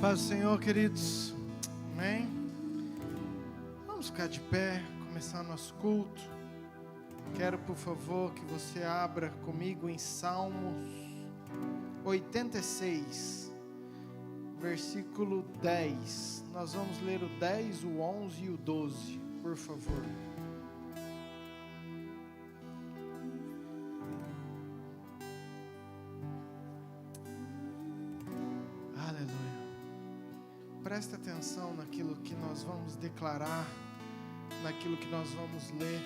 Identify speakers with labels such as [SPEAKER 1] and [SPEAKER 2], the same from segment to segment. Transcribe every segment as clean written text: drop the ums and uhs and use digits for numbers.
[SPEAKER 1] Paz do Senhor, queridos. Amém? Vamos ficar de pé, começar nosso culto. Quero, por favor, que você abra comigo em Salmos 86, versículo 10. Nós vamos ler o 10, o 11 e o 12, por favor. Presta atenção naquilo que nós vamos declarar, naquilo que nós vamos ler.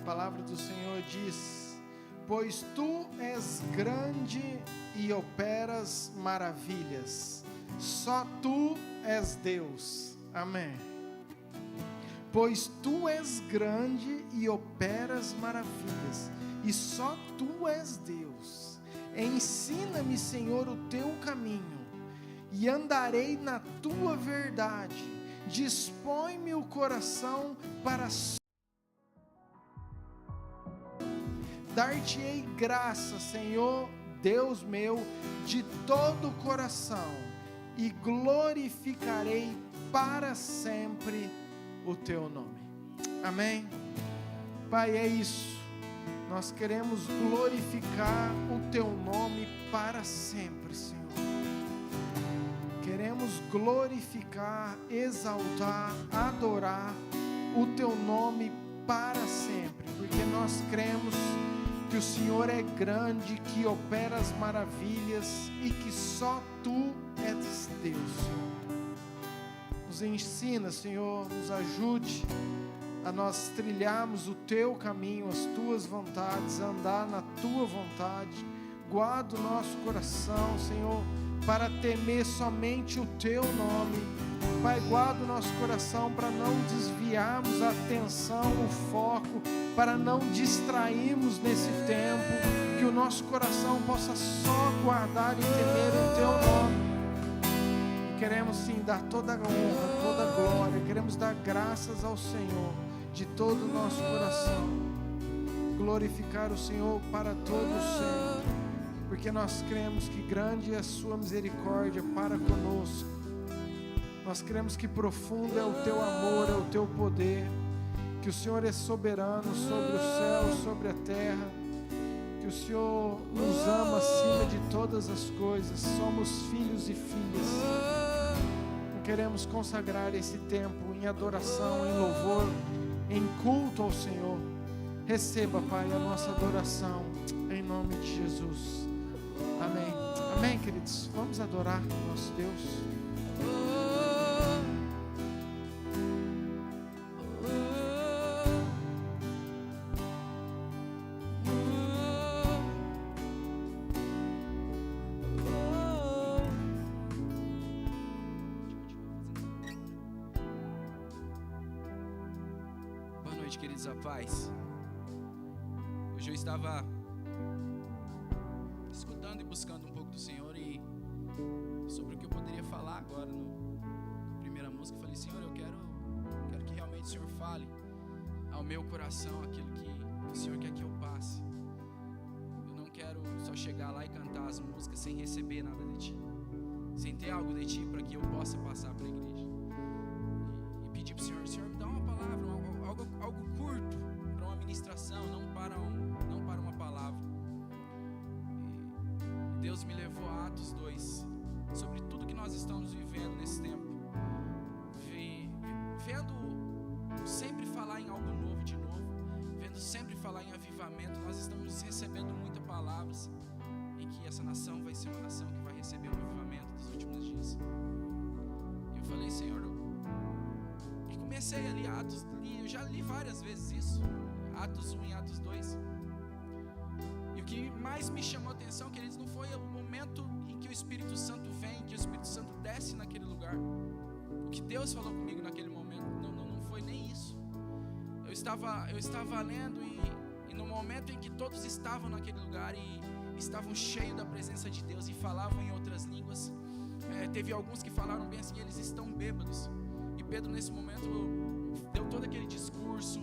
[SPEAKER 1] A palavra do Senhor diz: pois tu és grande e operas maravilhas, só tu és Deus. Amém. Pois tu és grande e operas maravilhas, e só tu és Deus. Ensina-me, Senhor, o teu caminho, e andarei na tua verdade. Dispõe-me o coração para dar-te-ei graça, Senhor, Deus meu, de todo o coração, e glorificarei para sempre o teu nome. Amém? Pai, é isso. Nós queremos glorificar o teu nome para sempre, Senhor. Queremos glorificar, exaltar, adorar o teu nome para sempre, porque nós cremos que o Senhor é grande, que opera as maravilhas e que só tu és Deus, Senhor. Nos ensina, Senhor, nos ajude a nós trilharmos o teu caminho, as tuas vontades, andar na tua vontade. Guarda o nosso coração, Senhor, para temer somente o teu nome. Pai, guarda o nosso coração para não desviarmos a atenção, o foco, para não distrairmos nesse tempo, que o nosso coração possa só guardar e temer o teu nome. E queremos sim dar toda a honra, toda a glória, queremos dar graças ao Senhor de todo o nosso coração, glorificar o Senhor para todo sempre, porque nós cremos que grande é a sua misericórdia para conosco. Nós cremos que profundo é o teu amor, é o teu poder, que o Senhor é soberano sobre o céu, sobre a terra, que o Senhor nos ama acima de todas as coisas, somos filhos e filhas. Queremos consagrar esse tempo em adoração, em louvor, em culto ao Senhor. Receba, Pai, a nossa adoração, em nome de Jesus. Amém. Amém, queridos. Vamos adorar o nosso Deus.
[SPEAKER 2] Boa noite, queridos, a paz. Hoje eu estava escutando e buscando um pouco do Senhor e sobre o que eu poderia falar agora na primeira música. Eu falei: Senhor, eu quero que realmente o Senhor fale ao meu coração aquilo que o Senhor quer que eu passe. Eu não quero só chegar lá e cantar as músicas sem receber nada de Ti, sem ter algo de Ti para que eu possa passar para a igreja e pedir para o Senhor: Senhor, me dá uma palavra, algo curto para uma ministração, não para uma palavra. E Deus me levou a Atos 2, sobre tudo que nós estamos vivendo nesse tempo, vendo sempre falar em algo novo de novo, vendo sempre falar em avivamento. Nós estamos recebendo muitas palavras em que essa nação vai ser uma nação que vai receber o avivamento dos últimos dias. E eu falei: Senhor, e comecei a ler Atos, eu já li várias vezes isso, Atos 1 e Atos 2. E o que mais me chamou a atenção, queridos, não foi o momento em que o Espírito Santo vem, que o Espírito Santo desce naquele lugar. O que Deus falou comigo naquele momento, não foi nem isso. Eu estava lendo e no momento em que todos estavam naquele lugar e estavam cheios da presença de Deus e falavam em outras línguas, teve alguns que falaram bem assim: eles estão bêbados. E Pedro, nesse momento, deu todo aquele discurso.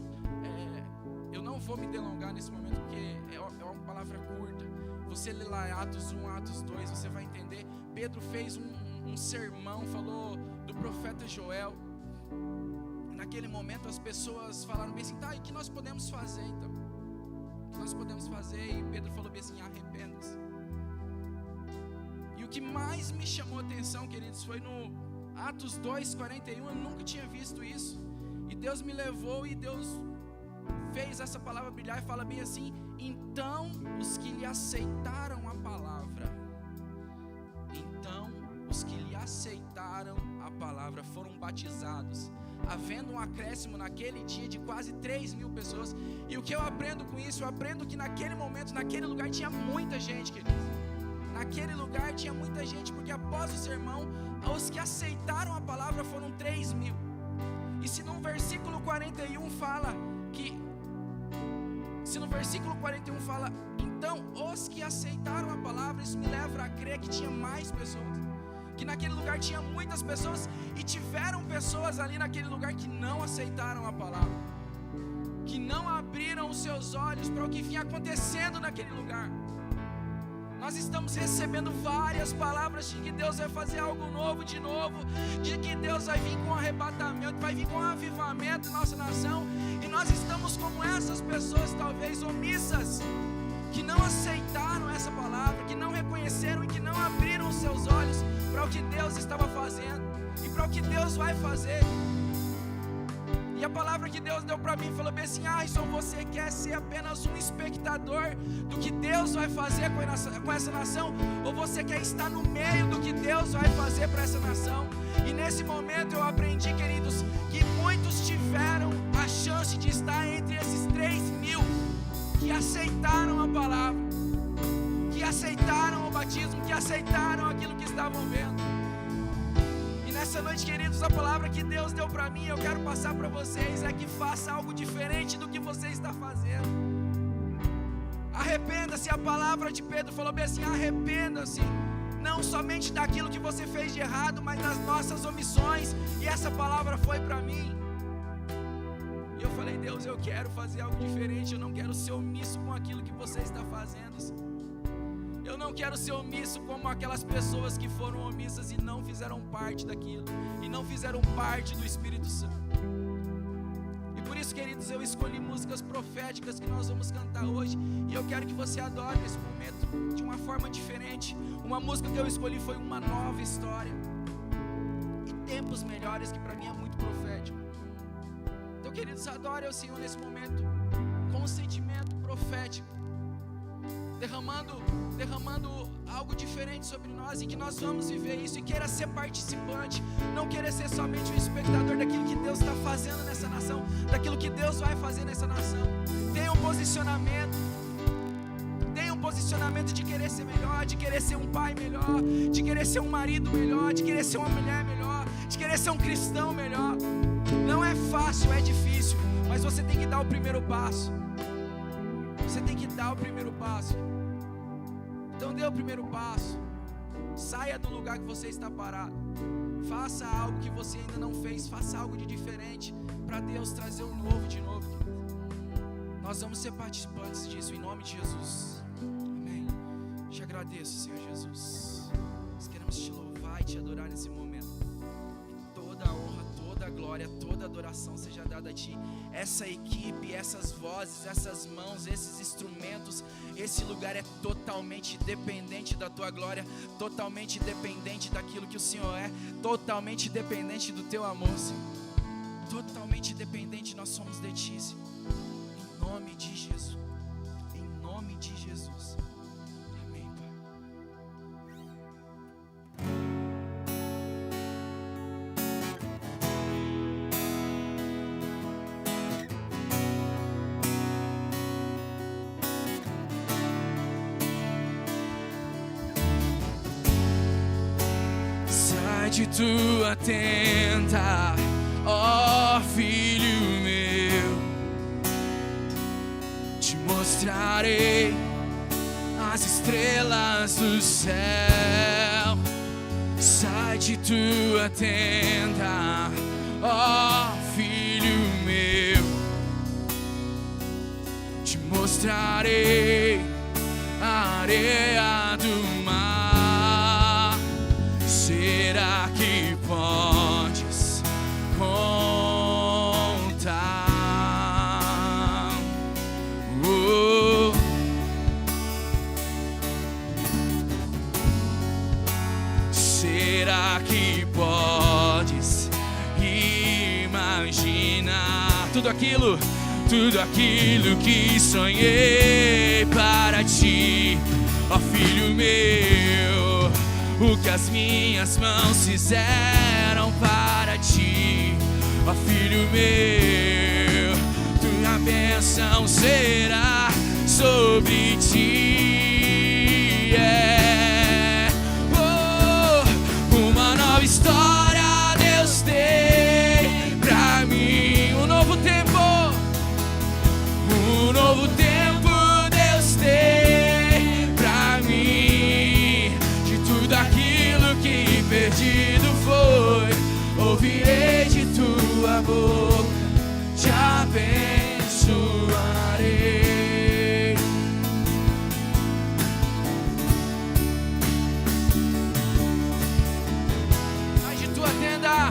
[SPEAKER 2] Eu não vou me delongar nesse momento, porque é uma palavra curta. Você lê lá Atos 1, Atos 2, você vai entender. Pedro fez um um sermão, falou do profeta Joel. Naquele momento as pessoas falaram bem assim, tá, e o que nós podemos fazer então? O que nós podemos fazer? E Pedro falou bem assim, arrependa-se. E o que mais me chamou a atenção, queridos, foi no Atos 2:41, eu nunca tinha visto isso. E Deus me levou e Deus fez essa palavra brilhar e fala bem assim, então os que lhe aceitaram a palavra, foram batizados, havendo um acréscimo naquele dia de quase 3.000 pessoas. E o que eu aprendo com isso? Eu aprendo que naquele momento, naquele lugar tinha muita gente, queridos. Naquele lugar tinha muita gente, porque após o sermão, os que aceitaram a palavra foram 3.000. E se no versículo 41 fala que, então os que aceitaram a palavra, isso me leva a crer que tinha mais pessoas, que naquele lugar tinha muitas pessoas, e tiveram pessoas ali naquele lugar que não aceitaram a palavra, que não abriram os seus olhos para o que vinha acontecendo naquele lugar. Nós estamos recebendo várias palavras de que Deus vai fazer algo novo de novo, de que Deus vai vir com um arrebatamento, vai vir com um avivamento na nossa nação, e nós estamos como essas pessoas talvez omissas, que não aceitaram essa palavra, que não reconheceram e que não abriram os seus olhos para o que Deus estava fazendo e para o que Deus vai fazer. E a palavra que Deus deu para mim falou bem assim: Alisson, você quer ser apenas um espectador do que Deus vai fazer com essa nação, ou você quer estar no meio do que Deus vai fazer para essa nação? E nesse momento eu aprendi, queridos, que muitos tiveram a chance de estar entre esses 3.000 que aceitaram a palavra, que aceitaram o batismo, que aceitaram aquilo que estavam vendo. Nessa noite, queridos, a palavra que Deus deu para mim, eu quero passar para vocês, é que faça algo diferente do que você está fazendo. Arrependa-se. A palavra de Pedro falou bem assim: arrependa-se, não somente daquilo que você fez de errado, mas das nossas omissões. E essa palavra foi para mim. E eu falei: Deus, eu quero fazer algo diferente. Eu não quero ser omisso com aquilo que você está fazendo. Eu não quero ser omisso como aquelas pessoas que foram omissas e não fizeram parte daquilo, e não fizeram parte do Espírito Santo. E por isso, queridos, eu escolhi músicas proféticas que nós vamos cantar hoje, e eu quero que você adore esse momento de uma forma diferente. Uma música que eu escolhi foi Uma Nova História e Tempos Melhores, que para mim é muito profético. Então, queridos, adore ao Senhor nesse momento com um sentimento profético, derramando algo diferente sobre nós, e que nós vamos viver isso, e queira ser participante, não querer ser somente um espectador daquilo que Deus está fazendo nessa nação, daquilo que Deus vai fazer nessa nação. Tenha um posicionamento de querer ser melhor, de querer ser um pai melhor, de querer ser um marido melhor, de querer ser uma mulher melhor, de querer ser um cristão melhor. Não é fácil, é difícil, mas você tem que dar o primeiro passo. Você tem que dar o primeiro passo. Então dê o primeiro passo. Saia do lugar que você está parado. Faça algo que você ainda não fez. Faça algo de diferente, para Deus trazer um novo de novo. Nós vamos ser participantes disso, em nome de Jesus. Amém. Te agradeço, Senhor Jesus. Nós queremos te louvar e te adorar nesse momento. E toda a honra, toda a glória, toda a adoração seja dada a Ti. Essa equipe, essas vozes, essas mãos, esses instrumentos, esse lugar é totalmente dependente da Tua glória, totalmente dependente daquilo que o Senhor é, totalmente dependente do Teu amor, Senhor. Totalmente dependente nós somos de Ti, Senhor. Em nome de Jesus. Em nome de Jesus. Amém, Pai. De tua tenda, ó filho meu, te mostrarei as estrelas do céu. Sai de tua tenda, ó filho meu, te mostrarei a areia do mar. Será imagina. Tudo aquilo que sonhei para ti, ó Filho meu, o que as minhas mãos fizeram para ti, ó Filho meu, tua bênção será sobre ti. Uma nova história Deus tem pra mim, um novo tempo Deus tem pra mim. De tudo aquilo que perdido foi, ouvirei de tua boca, te abençoarei. Sai de tua tenda,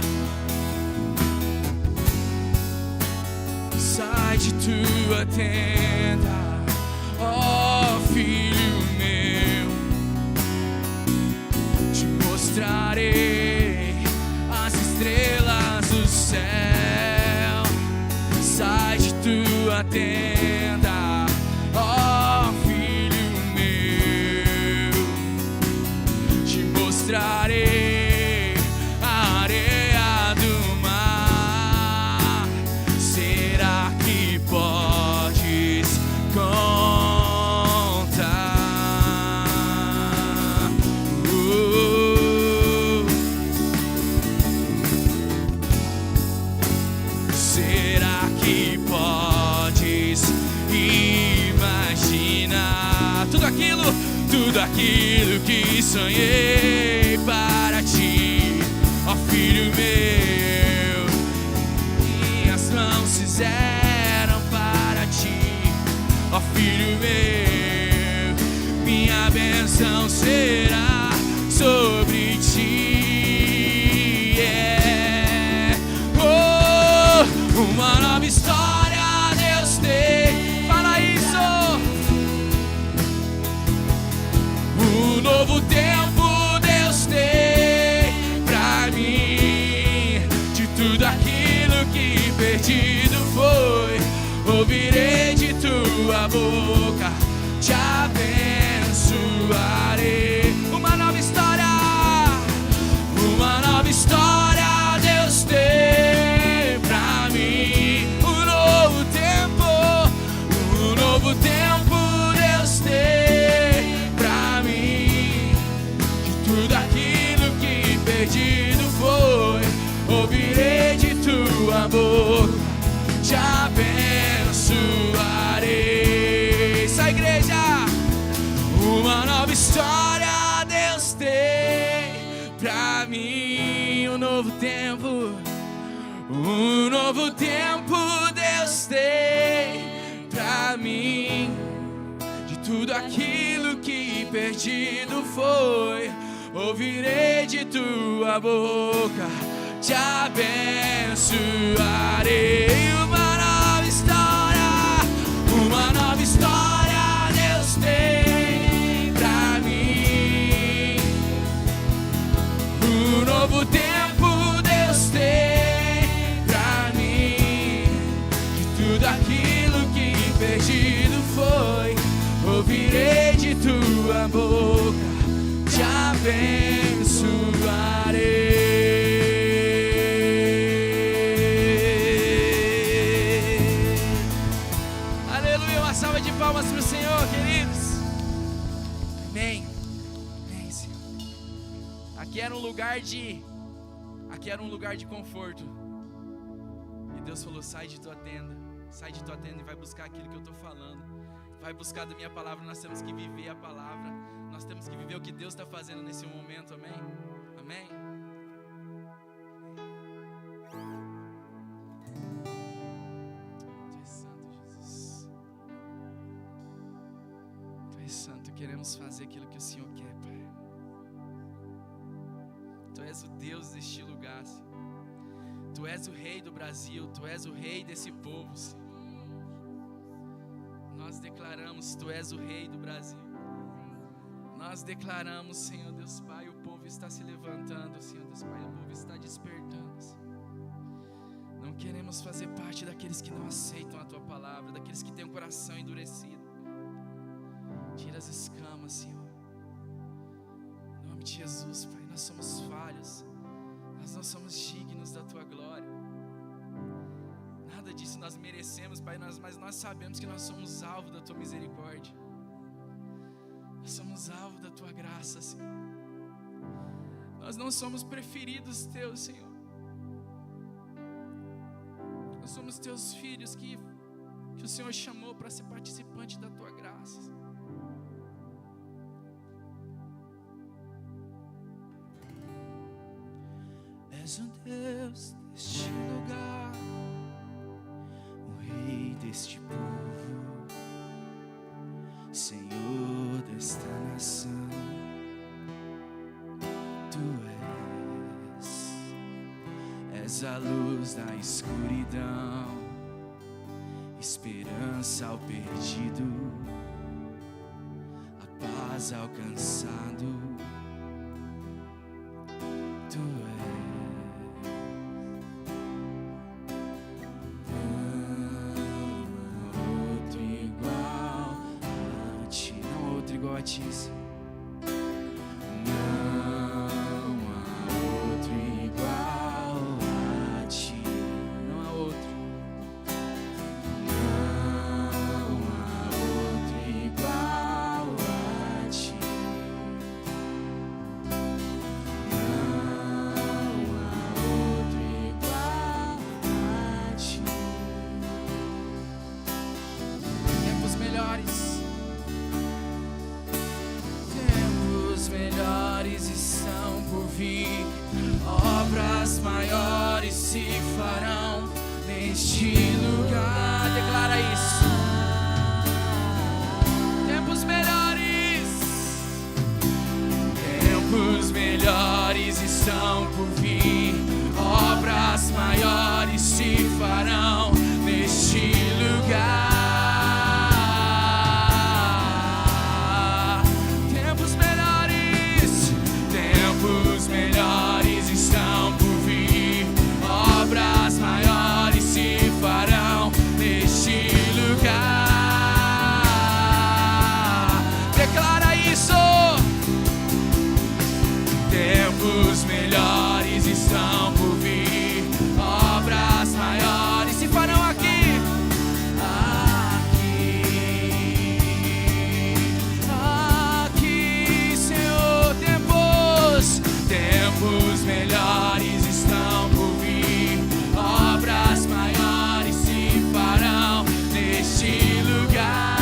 [SPEAKER 2] sai de tua tenda, ó Filho meu, te mostrarei as estrelas do céu. Sai de tua tenda, ó Filho meu, te mostrarei a areia do mar. Será que podes contar? Será que podes imaginar tudo aquilo que sonhei para ti, ó Filho meu, minhas mãos fizeram para ti, ó Filho meu, minha bênção será sobre ti. Uma nova história Deus tem, fala isso. Um novo tempo Deus tem pra mim. De tudo aquilo que perdido foi, ouvirei de tua boca, te abençoarei. Uma nova história Deus tem pra mim. Um novo tempo Deus tem pra mim. De tudo aquilo que perdido foi, ouvirei de tua boca, te abençoarei. Essa igreja, uma nova história Deus tem pra mim. Um novo tempo Deus tem pra mim. De tudo aquilo que perdido foi, ouvirei de tua boca, te abençoarei. Uma nova história Deus tem pra mim. Um novo tempo Deus tem pra mim. De tudo aquilo que perdido foi, ouvirei de tua boca, te abençoarei. Aleluia, uma salva de palmas para o Senhor, queridos. Amém. Amém, Senhor. Aqui era um lugar de conforto. E Deus falou: sai de tua tenda e vai buscar aquilo que eu estou falando. Vai buscar da minha palavra. Nós temos que viver a palavra. Nós temos que viver o que Deus está fazendo nesse momento. Amém? Amém? Tu és santo, Jesus. Tu és santo. Queremos fazer aquilo que o Senhor quer, Pai. Tu és o Deus deste lugar, Senhor. Tu és o Rei do Brasil. Tu és o Rei desse povo, Senhor. Nós declaramos, Tu és o Rei do Brasil. Nós declaramos, Senhor Deus Pai, o povo está se levantando, Senhor Deus Pai, o povo está despertando, Senhor. Não queremos fazer parte daqueles que não aceitam a Tua palavra, daqueles que têm o coração endurecido. Tira as escamas, Senhor. Em nome de Jesus, Pai, nós somos falhos, nós não somos dignos da Tua glória. Nada disso nós merecemos, Pai, mas nós sabemos que nós somos alvo da Tua misericórdia. Nós somos alvo da Tua graça, Senhor. Nós não somos preferidos Teus, Senhor. Nós somos Teus filhos que o Senhor chamou para ser participante da Tua graça. És o Deus deste lugar, o Rei deste povo, Senhor desta nação. Tu és a luz da escuridão, esperança ao perdido, a paz alcançado. Tu igual a Ti, não há outro igual a Ti, não há outro, não há outro igual a Ti, não há outro igual a Ti. Tempos melhores estão por vir, obras maiores se farão neste lugar. Declara isso. Tempos melhores estão por vir, obras maiores se farão neste lugar. Melhores estão por vir, obras maiores se farão neste lugar. Declara isso. Tempos melhores estão por vir, obras maiores se farão aqui. Aqui, Senhor. Tempos melhores estão por vir, obras maiores se farão neste lugar.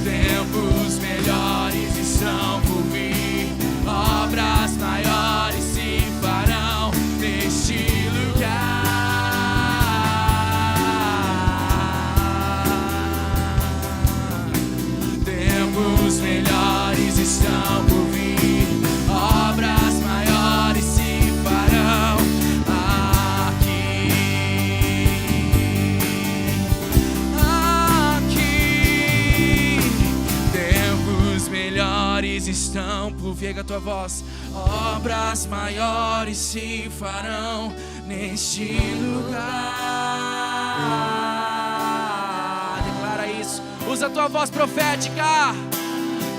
[SPEAKER 2] Tempos melhores estão por vir, obras maiores se farão neste lugar. Tempos melhores estão por vir, obras maiores se farão aqui. Aqui. Tempos melhores estão por vir, pega a tua voz. Obras maiores se farão neste lugar. Declara isso. Usa a tua voz profética.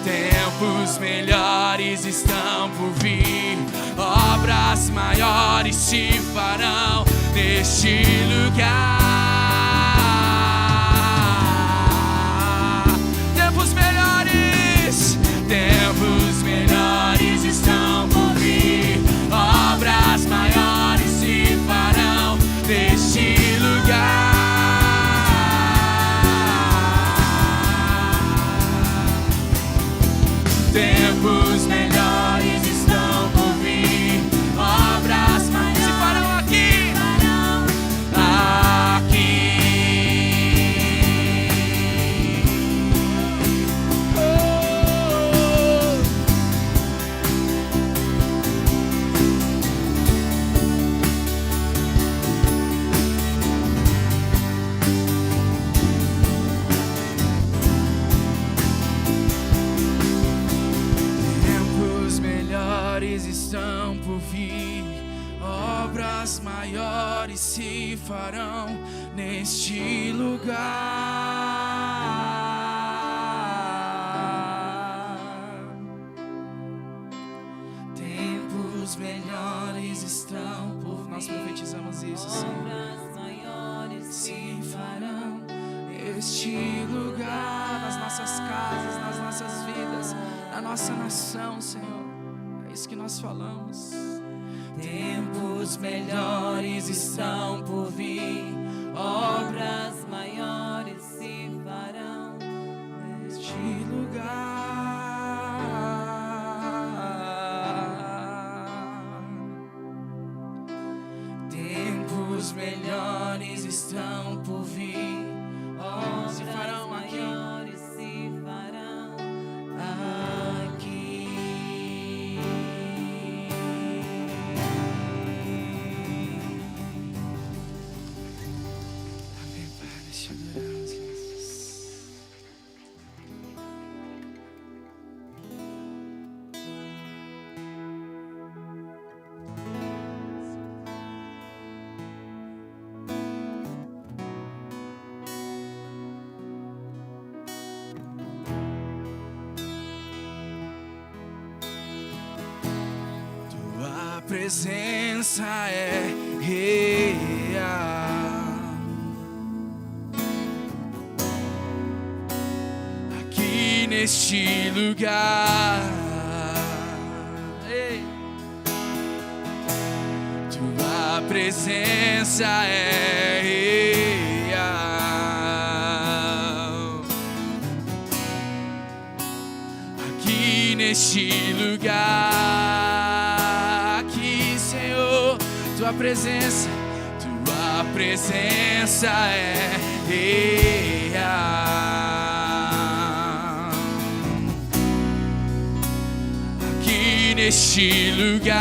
[SPEAKER 2] Tempos melhores estão por vir, obras maiores se farão neste lugar. Tempos melhores estão por vir, obras maiores se farão neste lugar. Tempos melhores estão por vir, obras maiores se farão aqui. Aqui. melhores estão por vir, obras maiores se farão neste lugar. Tempos melhores estão por vir. Nós profetizamos isso, Senhor.
[SPEAKER 3] Obras maiores
[SPEAKER 2] Se farão neste lugar, nas nossas casas, nas nossas vidas, na nossa nação, Senhor. É isso que nós falamos.
[SPEAKER 3] Tempos melhores estão por vir, obras maiores se farão
[SPEAKER 2] Neste lugar. Tempos melhores estão por vir, se farão aqui.
[SPEAKER 3] maiores se farão
[SPEAKER 2] Aqui. Amém, Pai, nós te adoramos, Jesus. Tua presença é real. Aqui neste lugar. Ei. Tua presença é real. Aqui neste lugar, aqui, Senhor, tua presença é real. Aqui neste lugar,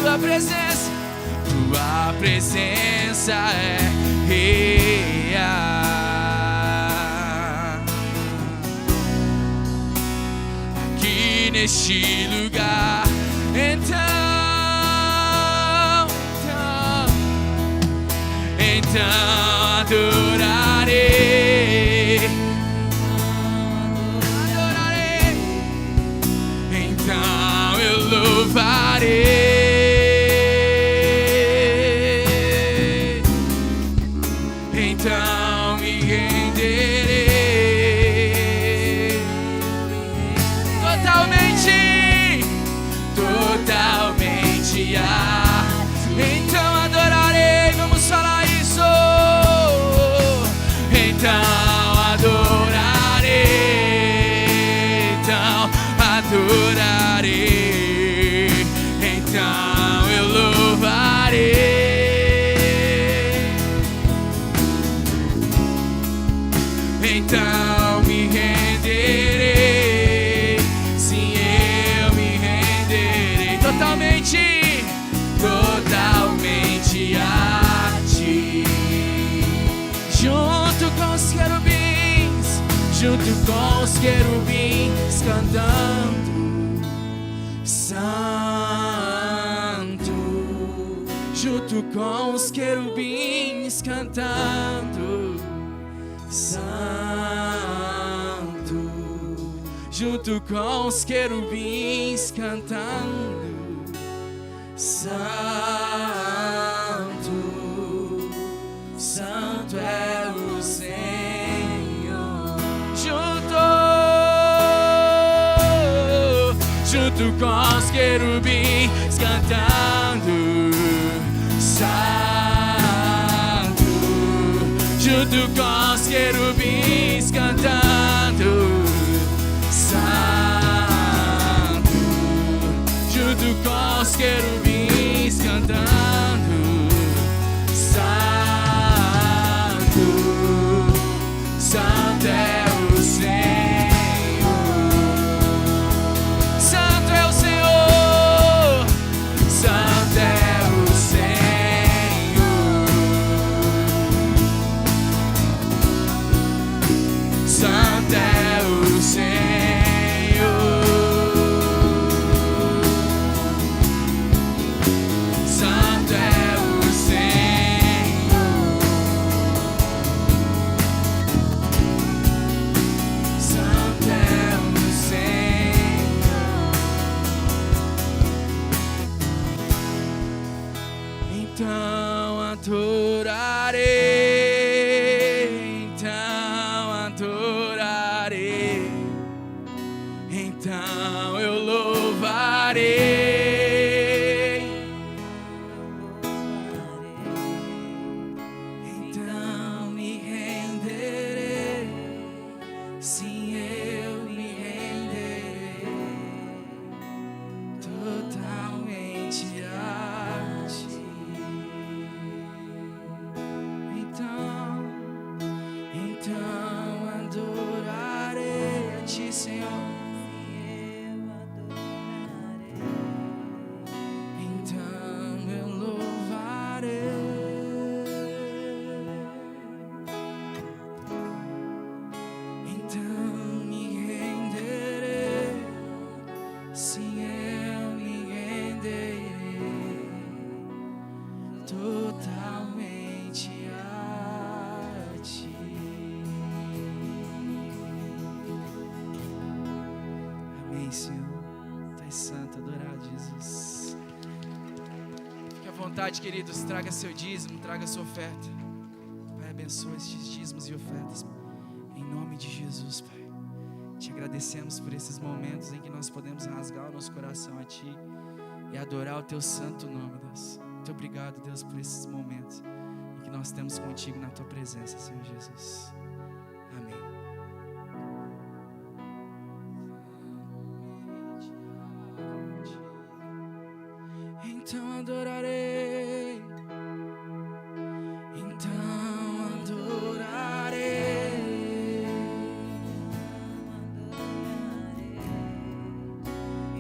[SPEAKER 2] tua presença é real. Neste lugar, então adorarei, então eu louvarei, então me renderei totalmente então adorarei, vamos falar isso. Então adorarei, então eu louvarei, então me renderei, sim, eu me renderei totalmente a ti. Junto com os querubins cantando santo, junto com os querubins cantando santo, junto com os querubins cantando santo, santo é o Senhor. Junto com os querubins cantando santo, junto com os querubins cantando santo, junto com os querubins cantando santo, santo é o Senhor. Então eu louvarei, então me renderei, sim, eu me renderei totalmente a ti. Então adorarei a ti, Senhor. Então eu louvarei, então me renderei, sim, eu me renderei totalmente a ti. Amém, Senhor. Tu és santo, adorado, Jesus. Fique à vontade, queridos. Traga seu dízimo, traga sua oferta. Pai, abençoa estes dízimos e ofertas. Em nome de Jesus, Pai. Te agradecemos por esses momentos em que nós podemos rasgar o nosso coração a Ti e adorar o Teu santo nome, Deus. Muito obrigado, Deus, por esses momentos em que nós temos contigo na Tua presença, Senhor Jesus. Amém. Então adorarei, então adorarei,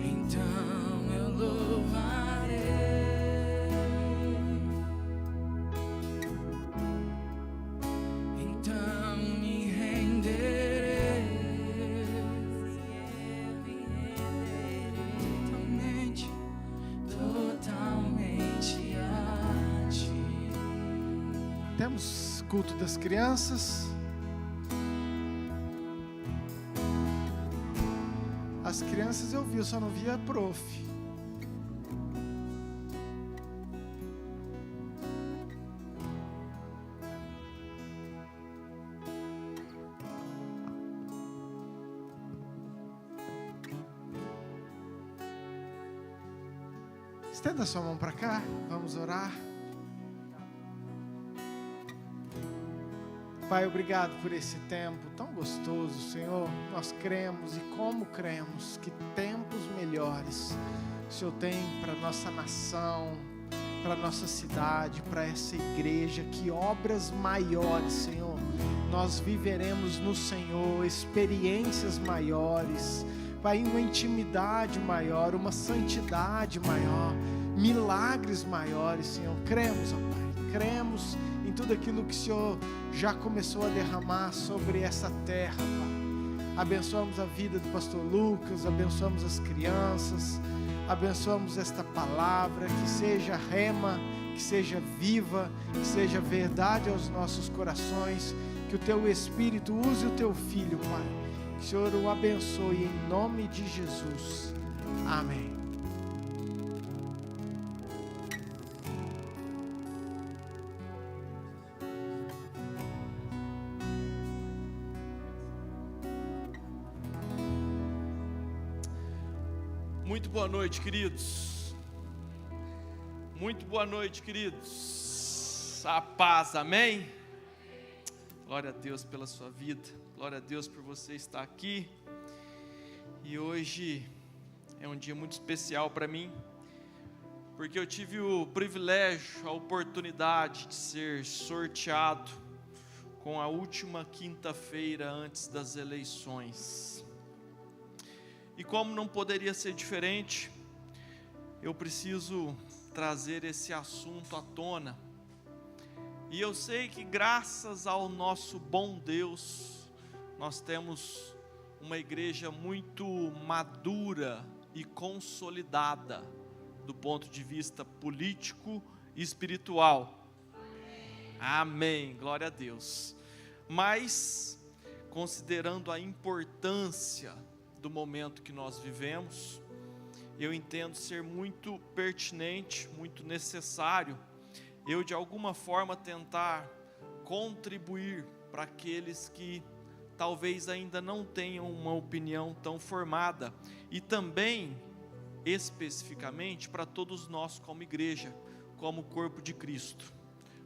[SPEAKER 2] então eu louvarei, então me renderei totalmente a ti.
[SPEAKER 1] Temos culto das crianças. As crianças eu vi, eu só não vi a prof. Estenda sua mão para cá, vamos orar. Pai, obrigado por esse tempo tão gostoso, Senhor. Nós cremos, e como cremos, que tempos melhores o Senhor tem para nossa nação, para nossa cidade, para essa igreja. Que obras maiores, Senhor, nós viveremos no Senhor, experiências maiores, Pai, uma intimidade maior, uma santidade maior, milagres maiores, Senhor. Cremos, ó Pai, cremos em tudo aquilo que o Senhor já começou a derramar sobre essa terra, Pai. Abençoamos a vida do pastor Lucas, abençoamos as crianças, abençoamos esta palavra, que seja rema, que seja viva, que seja verdade aos nossos corações, que o Teu Espírito use o Teu Filho, Pai. Que o Senhor o abençoe em nome de Jesus. Amém.
[SPEAKER 4] Muito boa noite, queridos. Muito boa noite, queridos. A paz, amém? Glória a Deus pela sua vida. Glória a Deus por você estar aqui. E hoje é um dia muito especial para mim, porque eu tive o privilégio, a oportunidade de ser sorteado com a última quinta-feira antes das eleições. E como não poderia ser diferente, eu preciso trazer esse assunto à tona. E eu sei que graças ao nosso bom Deus, nós temos uma igreja muito madura e consolidada do ponto de vista político e espiritual. Amém, glória a Deus. Mas, considerando a importância do momento que nós vivemos, eu entendo ser muito pertinente, muito necessário, eu de alguma forma tentar contribuir para aqueles que talvez ainda não tenham uma opinião tão formada e também, especificamente, para todos nós como igreja, como corpo de Cristo.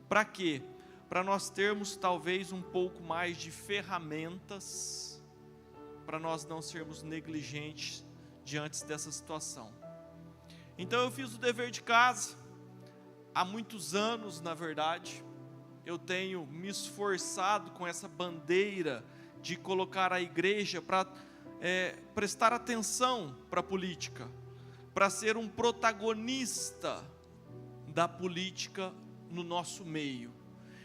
[SPEAKER 4] Para quê? Para nós termos talvez um pouco mais de ferramentas, para nós não sermos negligentes diante dessa situação. Então eu fiz o dever de casa, há muitos anos na verdade, eu tenho me esforçado com essa bandeira de colocar a igreja para prestar atenção para a política, para ser um protagonista da política no nosso meio.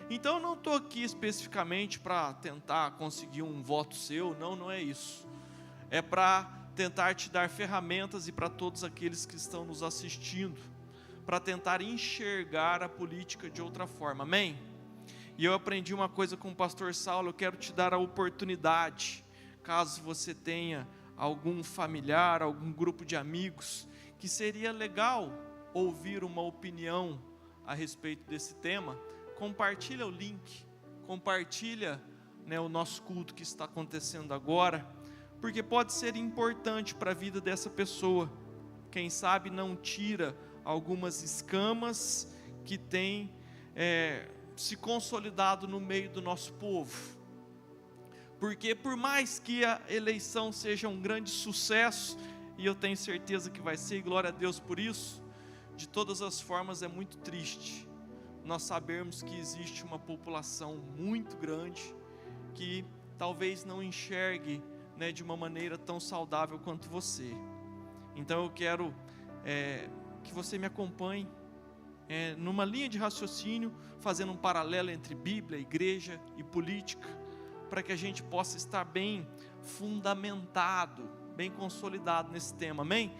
[SPEAKER 4] Então eu não estou aqui especificamente para tentar conseguir um voto seu, não é isso. É para tentar te dar ferramentas e para todos aqueles que estão nos assistindo, para tentar enxergar a política de outra forma, amém? E eu aprendi uma coisa com o pastor Saulo, eu quero te dar a oportunidade, caso você tenha algum familiar, algum grupo de amigos, que seria legal ouvir uma opinião a respeito desse tema, compartilha o link, compartilha, o nosso culto que está acontecendo agora, porque pode ser importante para a vida dessa pessoa, quem sabe não tira algumas escamas que têm se consolidado no meio do nosso povo, porque por mais que a eleição seja um grande sucesso, e eu tenho certeza que vai ser, e glória a Deus por isso, de todas as formas é muito triste nós sabermos que existe uma população muito grande que talvez não enxergue de uma maneira tão saudável quanto você. Então eu quero que você me acompanhe numa linha de raciocínio, fazendo um paralelo entre Bíblia, igreja e política, para que a gente possa estar bem fundamentado, bem consolidado nesse tema, amém?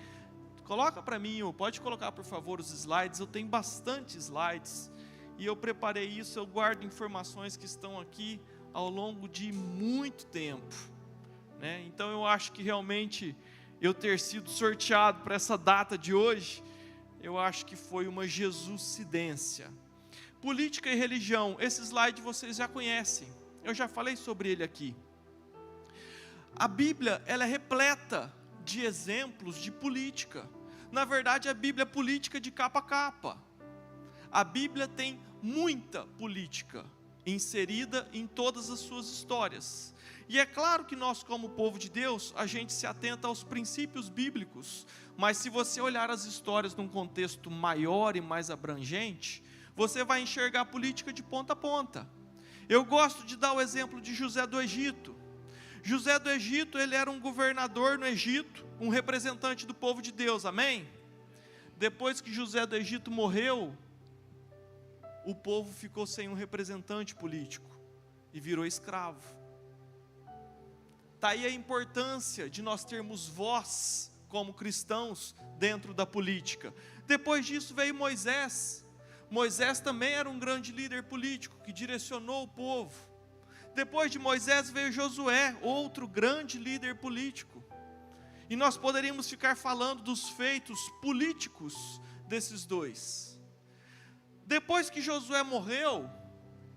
[SPEAKER 4] Coloca para mim, pode colocar por favor os slides, eu tenho bastante slides, e eu preparei isso, eu guardo informações que estão aqui ao longo de muito tempo, então eu acho que realmente eu ter sido sorteado para essa data de hoje, eu acho que foi uma jesucidência. Política e religião, esse slide vocês já conhecem, eu já falei sobre ele aqui. A Bíblia, ela é repleta de exemplos de política. Na verdade, a Bíblia é política de capa a capa. A Bíblia tem muita política inserida em todas as suas histórias. E é claro que nós, como povo de Deus, a gente se atenta aos princípios bíblicos, mas se você olhar as histórias num contexto maior e mais abrangente, você vai enxergar a política de ponta a ponta. Eu gosto de dar o exemplo de José do Egito. José do Egito, ele era um governador no Egito, um representante do povo de Deus, amém? Depois que José do Egito morreu, o povo ficou sem um representante político e virou escravo. Está aí a importância de nós termos voz como cristãos dentro da política. Depois disso veio Moisés. Moisés também era um grande líder político que direcionou o povo. Depois de Moisés veio Josué, outro grande líder político. E nós poderíamos ficar falando dos feitos políticos desses dois. Depois que Josué morreu,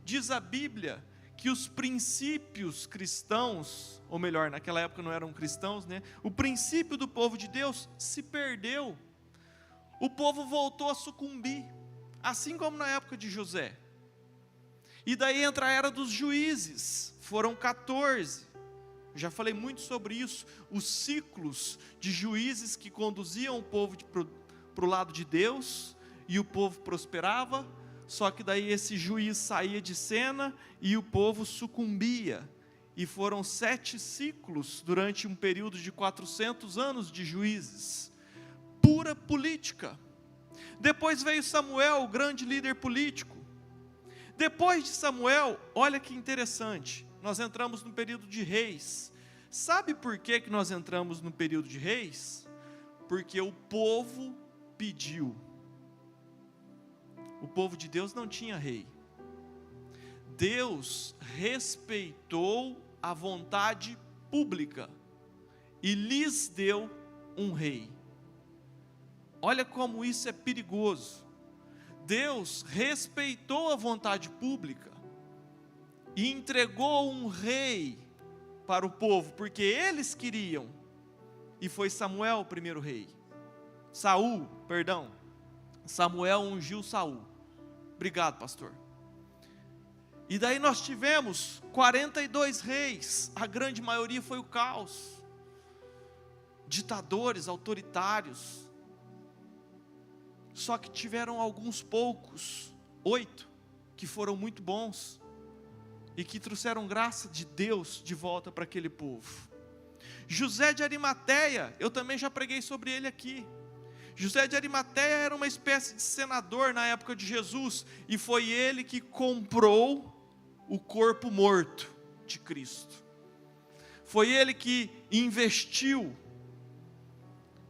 [SPEAKER 4] diz a Bíblia que os princípios cristãos, ou melhor, naquela época não eram cristãos, o princípio do povo de Deus se perdeu. O povo voltou a sucumbir, assim como na época de José. E daí entra a era dos juízes, foram 14, já falei muito sobre isso, os ciclos de juízes que conduziam o povo para o lado de Deus, e o povo prosperava, só que daí esse juiz saía de cena, e o povo sucumbia, e foram 7 ciclos, durante um período de 400 anos de juízes, pura política. Depois veio Samuel, o grande líder político. Depois de Samuel, olha que interessante, nós entramos no período de reis. Sabe por que nós entramos no período de reis? Porque o povo pediu. O povo de Deus não tinha rei. Deus respeitou a vontade pública e lhes deu um rei. Olha como isso é perigoso. Deus respeitou a vontade pública e entregou um rei para o povo, porque eles queriam, e foi Samuel o primeiro rei. Samuel ungiu Saul. Obrigado, pastor. E daí nós tivemos 42 reis, a grande maioria foi o caos. Ditadores, autoritários. Só que tiveram alguns poucos, 8, que foram muito bons e que trouxeram graça de Deus de volta para aquele povo. José de Arimateia, eu também já preguei sobre ele aqui. José de Arimateia era uma espécie de senador na época de Jesus, e foi ele que comprou o corpo morto de Cristo. Foi ele que investiu,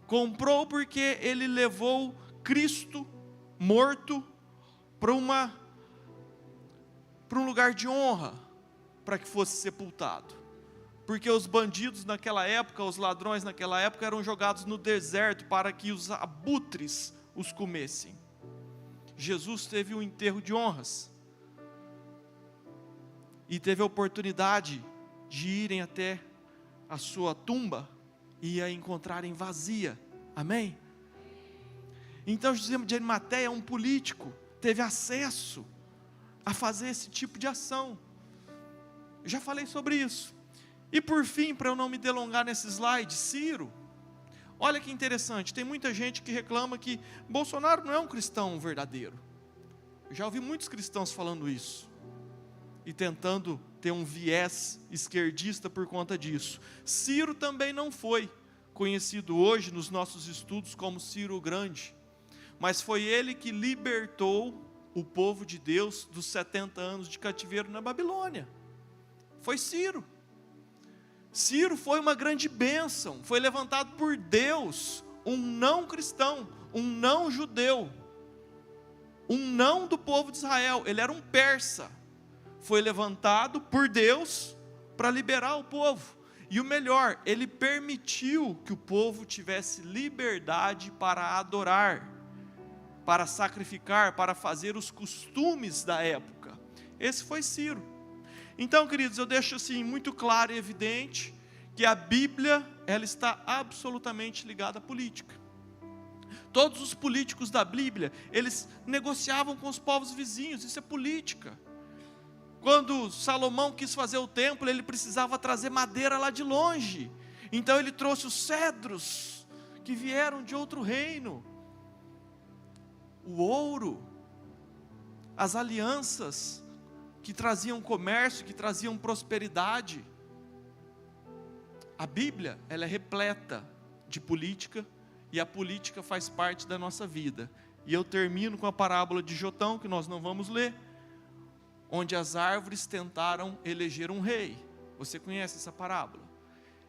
[SPEAKER 4] comprou porque ele levou Cristo morto para um lugar de honra, para que fosse sepultado. Porque os bandidos naquela época, os ladrões naquela época eram jogados no deserto para que os abutres os comessem. Jesus teve um enterro de honras. E teve a oportunidade de irem até a sua tumba e a encontrarem vazia. Amém? Então José de Arimateia, um político, teve acesso a fazer esse tipo de ação. Eu já falei sobre isso. E por fim, para eu não me delongar nesse slide, Ciro. Olha que interessante, tem muita gente que reclama que Bolsonaro não é um cristão verdadeiro. Eu já ouvi muitos cristãos falando isso, e tentando ter um viés esquerdista por conta disso. Ciro também não foi conhecido hoje nos nossos estudos como Ciro o Grande, mas foi ele que libertou o povo de Deus dos 70 anos de cativeiro na Babilônia. Foi Ciro. Ciro foi uma grande bênção, foi levantado por Deus, um não cristão, um não judeu, um não do povo de Israel, ele era um persa, foi levantado por Deus para liberar o povo, e o melhor, ele permitiu que o povo tivesse liberdade para adorar, para sacrificar, para fazer os costumes da época. Esse foi Ciro. Então, queridos, eu deixo assim muito claro e evidente que a Bíblia, ela está absolutamente ligada à política. Todos os políticos da Bíblia, eles negociavam com os povos vizinhos, isso é política. Quando Salomão quis fazer o templo, ele precisava trazer madeira lá de longe. Então ele trouxe os cedros que vieram de outro reino, o ouro, as alianças que traziam comércio, que traziam prosperidade. A Bíblia, ela é repleta de política, e a política faz parte da nossa vida. E eu termino com a parábola de Jotão, que nós não vamos ler, onde as árvores tentaram eleger um rei. Você conhece essa parábola?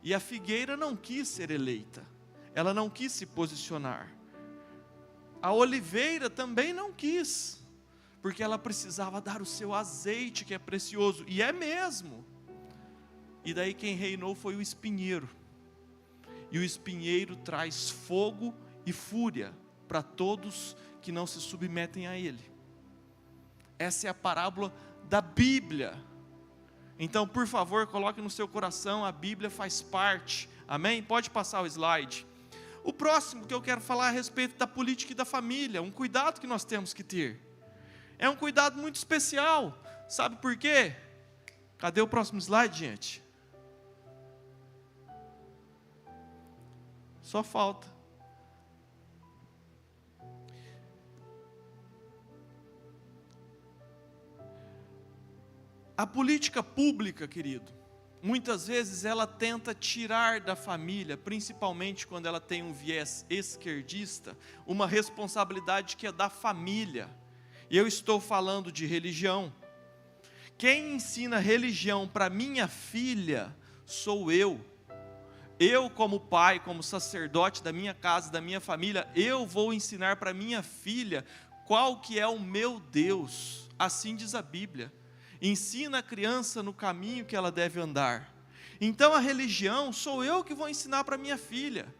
[SPEAKER 4] E a figueira não quis ser eleita, ela não quis se posicionar. A oliveira também não quis, porque ela precisava dar o seu azeite, que é precioso, e é mesmo. E daí quem reinou foi o espinheiro, e o espinheiro traz fogo e fúria para todos que não se submetem a ele. Essa é a parábola da Bíblia. Então, por favor, coloque no seu coração, a Bíblia faz parte, amém? Pode passar o slide. O próximo que eu quero falar é a respeito da política e da família, um cuidado que nós temos que ter. É um cuidado muito especial, sabe por quê? Cadê o próximo slide, gente? Só falta. A política pública, querido, muitas vezes ela tenta tirar da família, principalmente quando ela tem um viés esquerdista, uma responsabilidade que é da família. E eu estou falando de religião. Quem ensina religião para minha filha sou eu. Eu, como pai, como sacerdote da minha casa, da minha família, eu vou ensinar para minha filha qual que é o meu Deus. Assim diz a Bíblia. Ensina a criança no caminho que ela deve andar. Então a religião sou eu que vou ensinar para minha filha.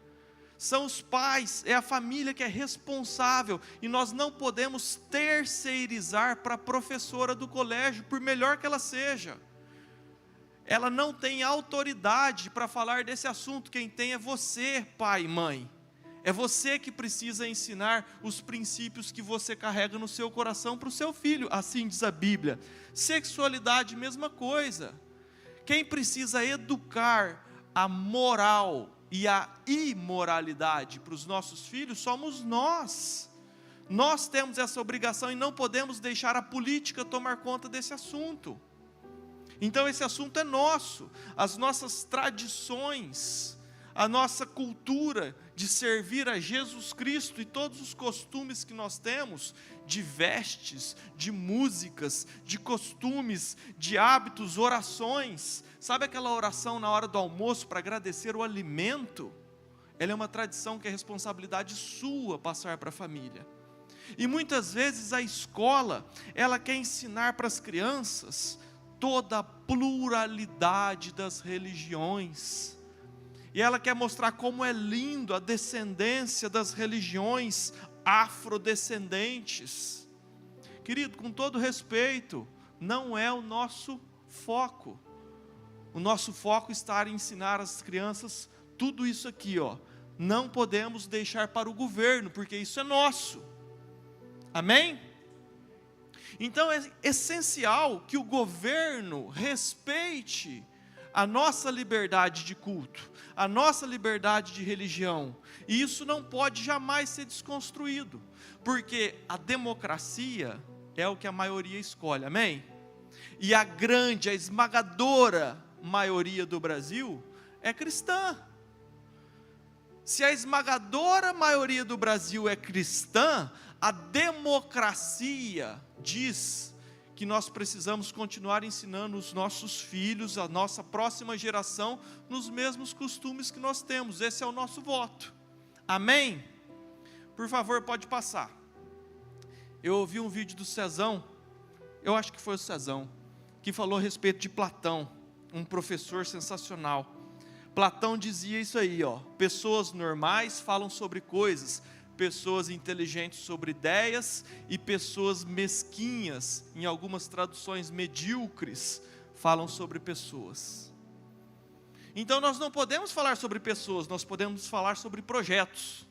[SPEAKER 4] São os pais, é a família que é responsável, e nós não podemos terceirizar para a professora do colégio, por melhor que ela seja. ela não tem autoridade para falar desse assunto. Quem tem é você, pai e mãe. É você que precisa ensinar os princípios que você carrega no seu coração para o seu filho, assim diz a Bíblia. Sexualidade, mesma coisa. Quem precisa educar a moral e a imoralidade para os nossos filhos somos nós. Nós temos essa obrigação e não podemos deixar a política tomar conta desse assunto. Então esse assunto é nosso. As nossas tradições, a nossa cultura de servir a Jesus Cristo e todos os costumes que nós temos, de vestes, de músicas, de costumes, de hábitos, orações. Sabe aquela oração na hora do almoço para agradecer o alimento? Ela é uma tradição que é responsabilidade sua passar para a família. E muitas vezes a escola, ela quer ensinar para as crianças toda a pluralidade das religiões. E ela quer mostrar como é lindo a descendência das religiões afrodescendentes. Querido, com todo respeito, não é o nosso foco. O nosso foco está em ensinar às crianças tudo isso aqui, ó. Não podemos deixar para o governo, porque isso é nosso. Amém? Então é essencial que o governo respeite a nossa liberdade de culto, a nossa liberdade de religião. E isso não pode jamais ser desconstruído, porque a democracia é o que a maioria escolhe, amém? E a grande, a esmagadora maioria do Brasil é cristã. Se a esmagadora maioria do Brasil é cristã, a democracia diz que nós precisamos continuar ensinando os nossos filhos, a nossa próxima geração, nos mesmos costumes que nós temos. Esse é o nosso voto. Amém? Por favor, pode passar. Eu ouvi um vídeo do Cezão, eu acho que foi o Cezão, que falou a respeito de Platão, um professor sensacional. Platão dizia isso aí, ó: pessoas normais falam sobre coisas, pessoas inteligentes sobre ideias, e pessoas mesquinhas, em algumas traduções medíocres, falam sobre pessoas. Então nós não podemos falar sobre pessoas, nós podemos falar sobre projetos.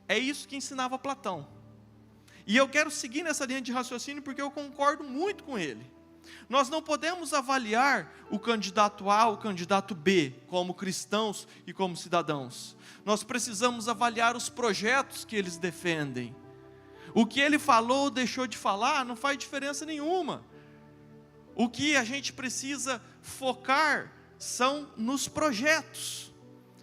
[SPEAKER 4] É isso que ensinava Platão. E eu quero seguir nessa linha de raciocínio porque eu concordo muito com ele. Nós não podemos avaliar o candidato A, o candidato B, como cristãos e como cidadãos. Nós precisamos avaliar os projetos que eles defendem. O que ele falou ou deixou de falar não faz diferença nenhuma. O que a gente precisa focar são nos projetos.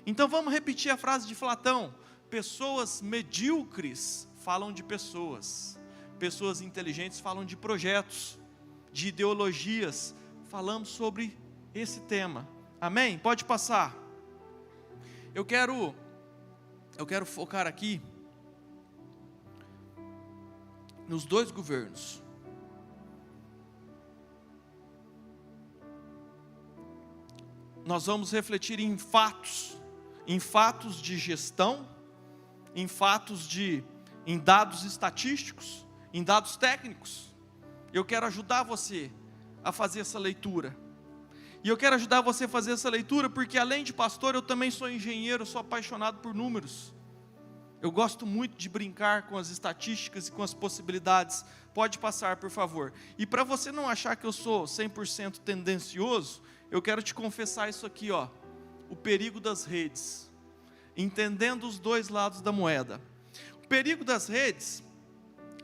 [SPEAKER 4] Então vamos repetir a frase de Platão: pessoas medíocres falam de pessoas, pessoas inteligentes falam de projetos, de ideologias. Falamos sobre esse tema. Amém? Pode passar. Eu quero focar aqui nos dois governos. Nós vamos refletir em fatos de gestão, em dados estatísticos, em dados técnicos. Eu quero ajudar você a fazer essa leitura. E eu quero ajudar você a fazer essa leitura porque, além de pastor, eu também sou engenheiro, sou apaixonado por números. Eu gosto muito de brincar com as estatísticas e com as possibilidades. Pode passar, por favor. E para você não achar que eu sou 100% tendencioso, eu quero te confessar isso aqui, ó: o perigo das redes. Entendendo os dois lados da moeda. O perigo das redes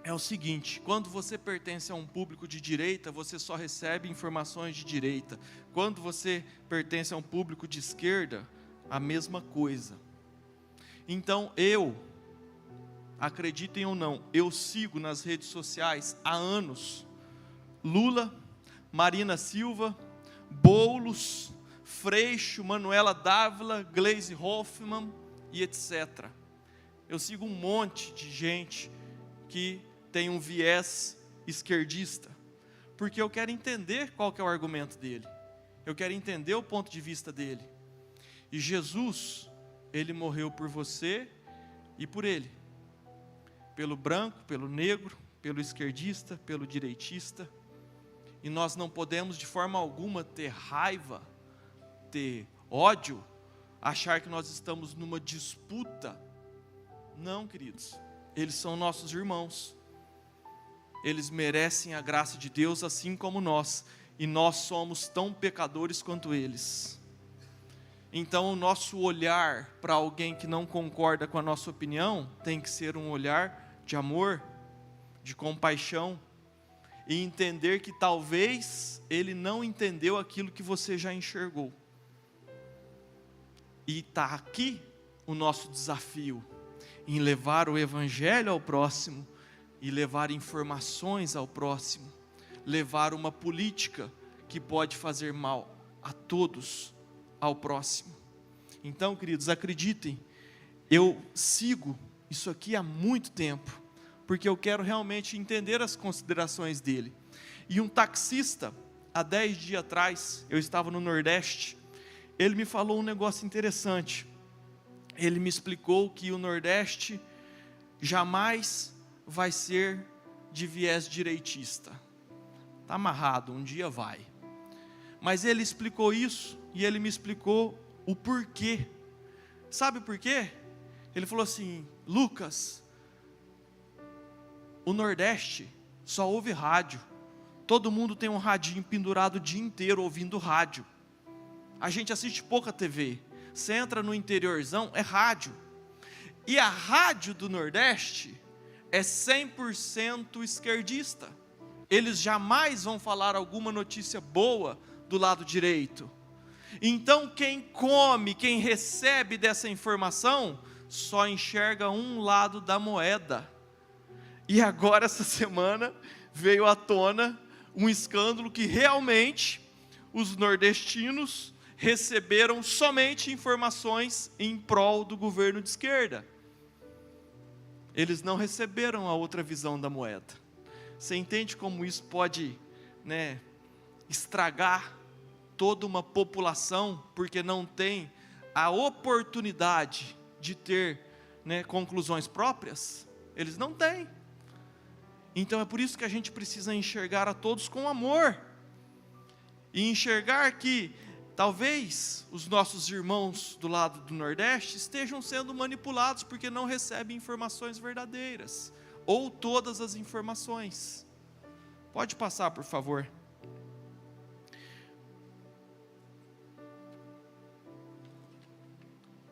[SPEAKER 4] é o seguinte: quando você pertence a um público de direita, você só recebe informações de direita. Quando você pertence a um público de esquerda, a mesma coisa. Então acreditem ou não, eu sigo nas redes sociais há anos Lula, Marina Silva, Boulos, Freixo, Manuela Dávila, Gleisi Hoffmann e etc. Eu sigo um monte de gente que tem um viés esquerdista, porque eu quero entender qual que é o argumento dele, eu quero entender o ponto de vista dele. E Jesus, ele morreu por você e por ele, pelo branco, pelo negro, pelo esquerdista, pelo direitista. E nós não podemos de forma alguma ter raiva ter ódio, achar que nós estamos numa disputa. Não, queridos, eles são nossos irmãos, eles merecem a graça de Deus assim como nós, e nós somos tão pecadores quanto eles. Então o nosso olhar para alguém que não concorda com a nossa opinião tem que ser um olhar de amor, de compaixão, e entender que talvez ele não entendeu aquilo que você já enxergou. E está aqui o nosso desafio, em levar o evangelho ao próximo, e levar informações ao próximo, levar uma política que pode fazer mal a todos ao próximo. Então, queridos, acreditem, eu sigo isso aqui há muito tempo, porque eu quero realmente entender as considerações dele. E um taxista, há 10 dias atrás, eu estava no Nordeste, ele me falou um negócio interessante. Ele me explicou que o Nordeste jamais vai ser de viés direitista. Está amarrado, um dia vai. Mas ele explicou isso, e ele me explicou o porquê. Sabe por quê? Ele falou assim: Lucas, o Nordeste só ouve rádio. Todo mundo tem um radinho pendurado o dia inteiro ouvindo rádio. A gente assiste pouca TV. Você entra no interiorzão, é rádio. E a rádio do Nordeste é 100% esquerdista. Eles jamais vão falar alguma notícia boa do lado direito. Então quem come, quem recebe dessa informação, só enxerga um lado da moeda. E agora, essa semana, veio à tona um escândalo que realmente os nordestinos receberam somente informações em prol do governo de esquerda. Eles não receberam a outra visão da moeda. Você entende como isso pode, estragar toda uma população, porque não tem a oportunidade de ter, conclusões próprias? Eles não têm. Então é por isso que a gente precisa enxergar a todos com amor, e enxergar que talvez os nossos irmãos do lado do Nordeste estejam sendo manipulados porque não recebem informações verdadeiras, ou todas as informações. Pode passar, por favor.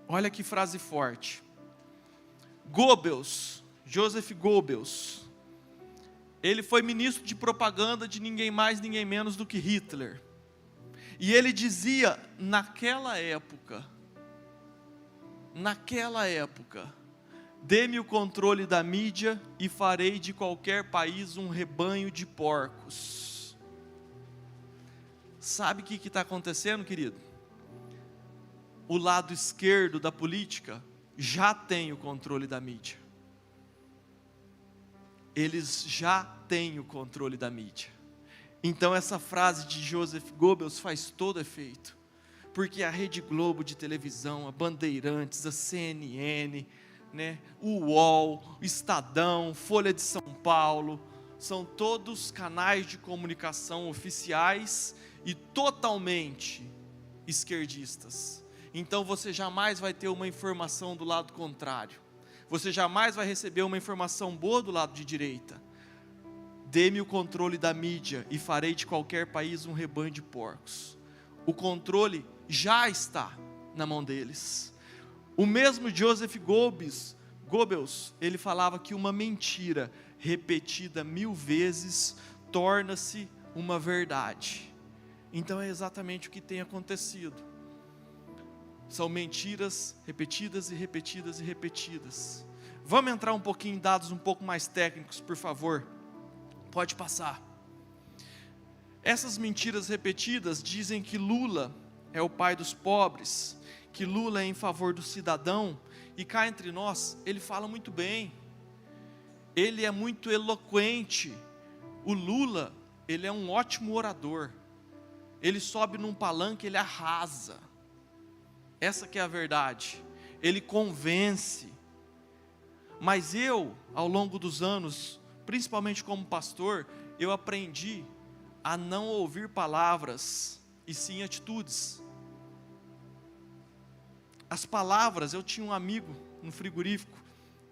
[SPEAKER 4] Olha que frase forte. Goebbels, Joseph Goebbels, ele foi ministro de propaganda de ninguém mais, ninguém menos do que Hitler. E ele dizia, naquela época, dê-me o controle da mídia e farei de qualquer país um rebanho de porcos. Sabe o que está acontecendo, querido? O lado esquerdo da política já tem o controle da mídia. Eles já têm o controle da mídia. Então essa frase de Joseph Goebbels faz todo efeito, porque a Rede Globo de televisão, a Bandeirantes, a CNN, o UOL, o Estadão, Folha de São Paulo, são todos canais de comunicação oficiais e totalmente esquerdistas. Então você jamais vai ter uma informação do lado contrário. Você jamais vai receber uma informação boa do lado de direita. Dê-me o controle da mídia e farei de qualquer país um rebanho de porcos. O controle já está na mão deles. O mesmo Joseph Goebbels, ele falava que uma mentira repetida 1000 vezes torna-se uma verdade. Então é exatamente o que tem acontecido. São mentiras repetidas e repetidas e repetidas. Vamos entrar um pouquinho em dados um pouco mais técnicos, por favor. Pode passar. Essas mentiras repetidas dizem que Lula é o pai dos pobres, que Lula é em favor do cidadão, e cá entre nós, ele fala muito bem, ele é muito eloquente. O Lula, ele é um ótimo orador, ele sobe num palanque, ele arrasa. Essa que é a verdade, ele convence. Mas eu, ao longo dos anos, principalmente como pastor, eu aprendi a não ouvir palavras, e sim atitudes. as palavras, eu tinha um amigo no frigorífico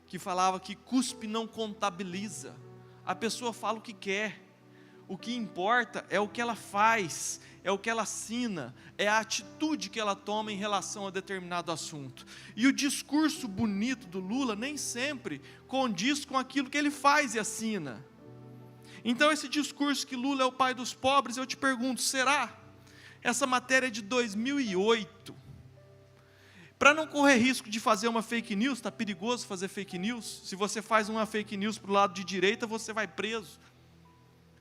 [SPEAKER 4] que falava que cuspe não contabiliza. A pessoa fala o que quer. O que importa é o que ela faz, é o que ela assina, é a atitude que ela toma em relação a determinado assunto. E o discurso bonito do Lula nem sempre condiz com aquilo que ele faz e assina. Então esse discurso que Lula é o pai dos pobres, eu te pergunto, será? Essa matéria é de 2008. Para não correr risco de fazer uma fake news, está perigoso fazer fake news. Se você faz uma fake news para o lado de direita, você vai preso.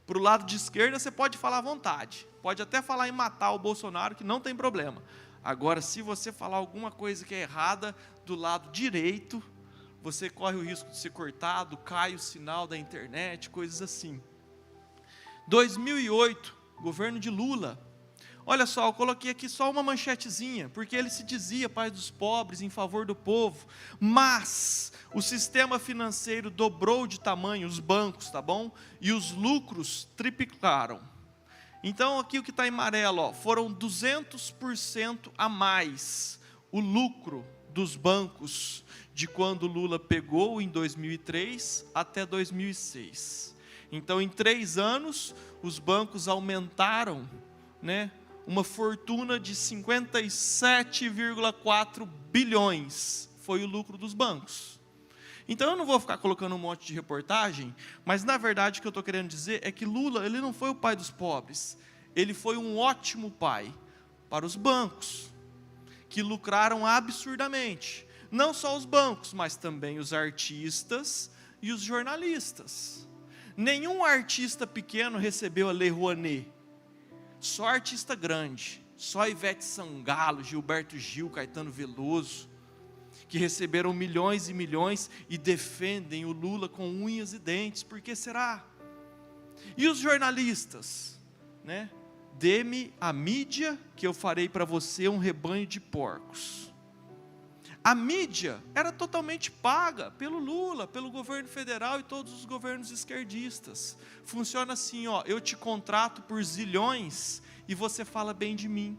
[SPEAKER 4] Para o lado de esquerda, você pode falar à vontade. Pode até falar em matar o Bolsonaro, que não tem problema. Agora, se você falar alguma coisa que é errada do lado direito, você corre o risco de ser cortado, cai o sinal da internet, coisas assim. 2008, governo de Lula. Olha só, eu coloquei aqui só uma manchetezinha, porque ele se dizia pai dos pobres, em favor do povo, mas o sistema financeiro dobrou de tamanho, os bancos, tá bom? E os lucros triplicaram. Então aqui o que está em amarelo, ó, foram 200% a mais o lucro dos bancos de quando Lula pegou em 2003 até 2006. Então em 3 anos os bancos aumentaram, né? Uma fortuna de 57,4 bilhões foi o lucro dos bancos. Então eu não vou ficar colocando um monte de reportagem, mas na verdade o que eu estou querendo dizer é que Lula, ele não foi o pai dos pobres, ele foi um ótimo pai para os bancos, que lucraram absurdamente. Não só os bancos, mas também os artistas e os jornalistas. Nenhum artista pequeno recebeu a Lei Rouanet. Só artista grande, só Ivete Sangalo, Gilberto Gil, Caetano Veloso, que receberam milhões e milhões e defendem o Lula com unhas e dentes. Por que será? E os jornalistas, né? Dê-me a mídia que eu farei para você um rebanho de porcos. A mídia era totalmente paga pelo Lula, pelo governo federal e todos os governos esquerdistas. Funciona assim, ó, eu te contrato por zilhões e você fala bem de mim.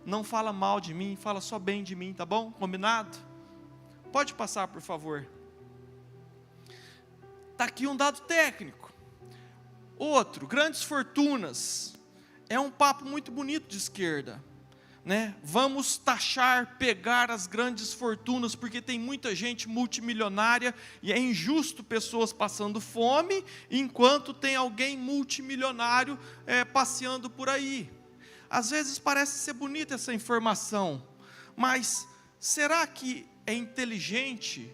[SPEAKER 4] Não fala mal de mim, fala só bem de mim, tá bom? Combinado? Pode passar, por favor. Está aqui um dado técnico. Outro, grandes fortunas. É um papo muito bonito de esquerda. Né? Vamos taxar, pegar as grandes fortunas, porque tem muita gente multimilionária e é injusto pessoas passando fome, enquanto tem alguém multimilionário passeando por aí. Às vezes parece ser bonita essa informação, mas será que é inteligente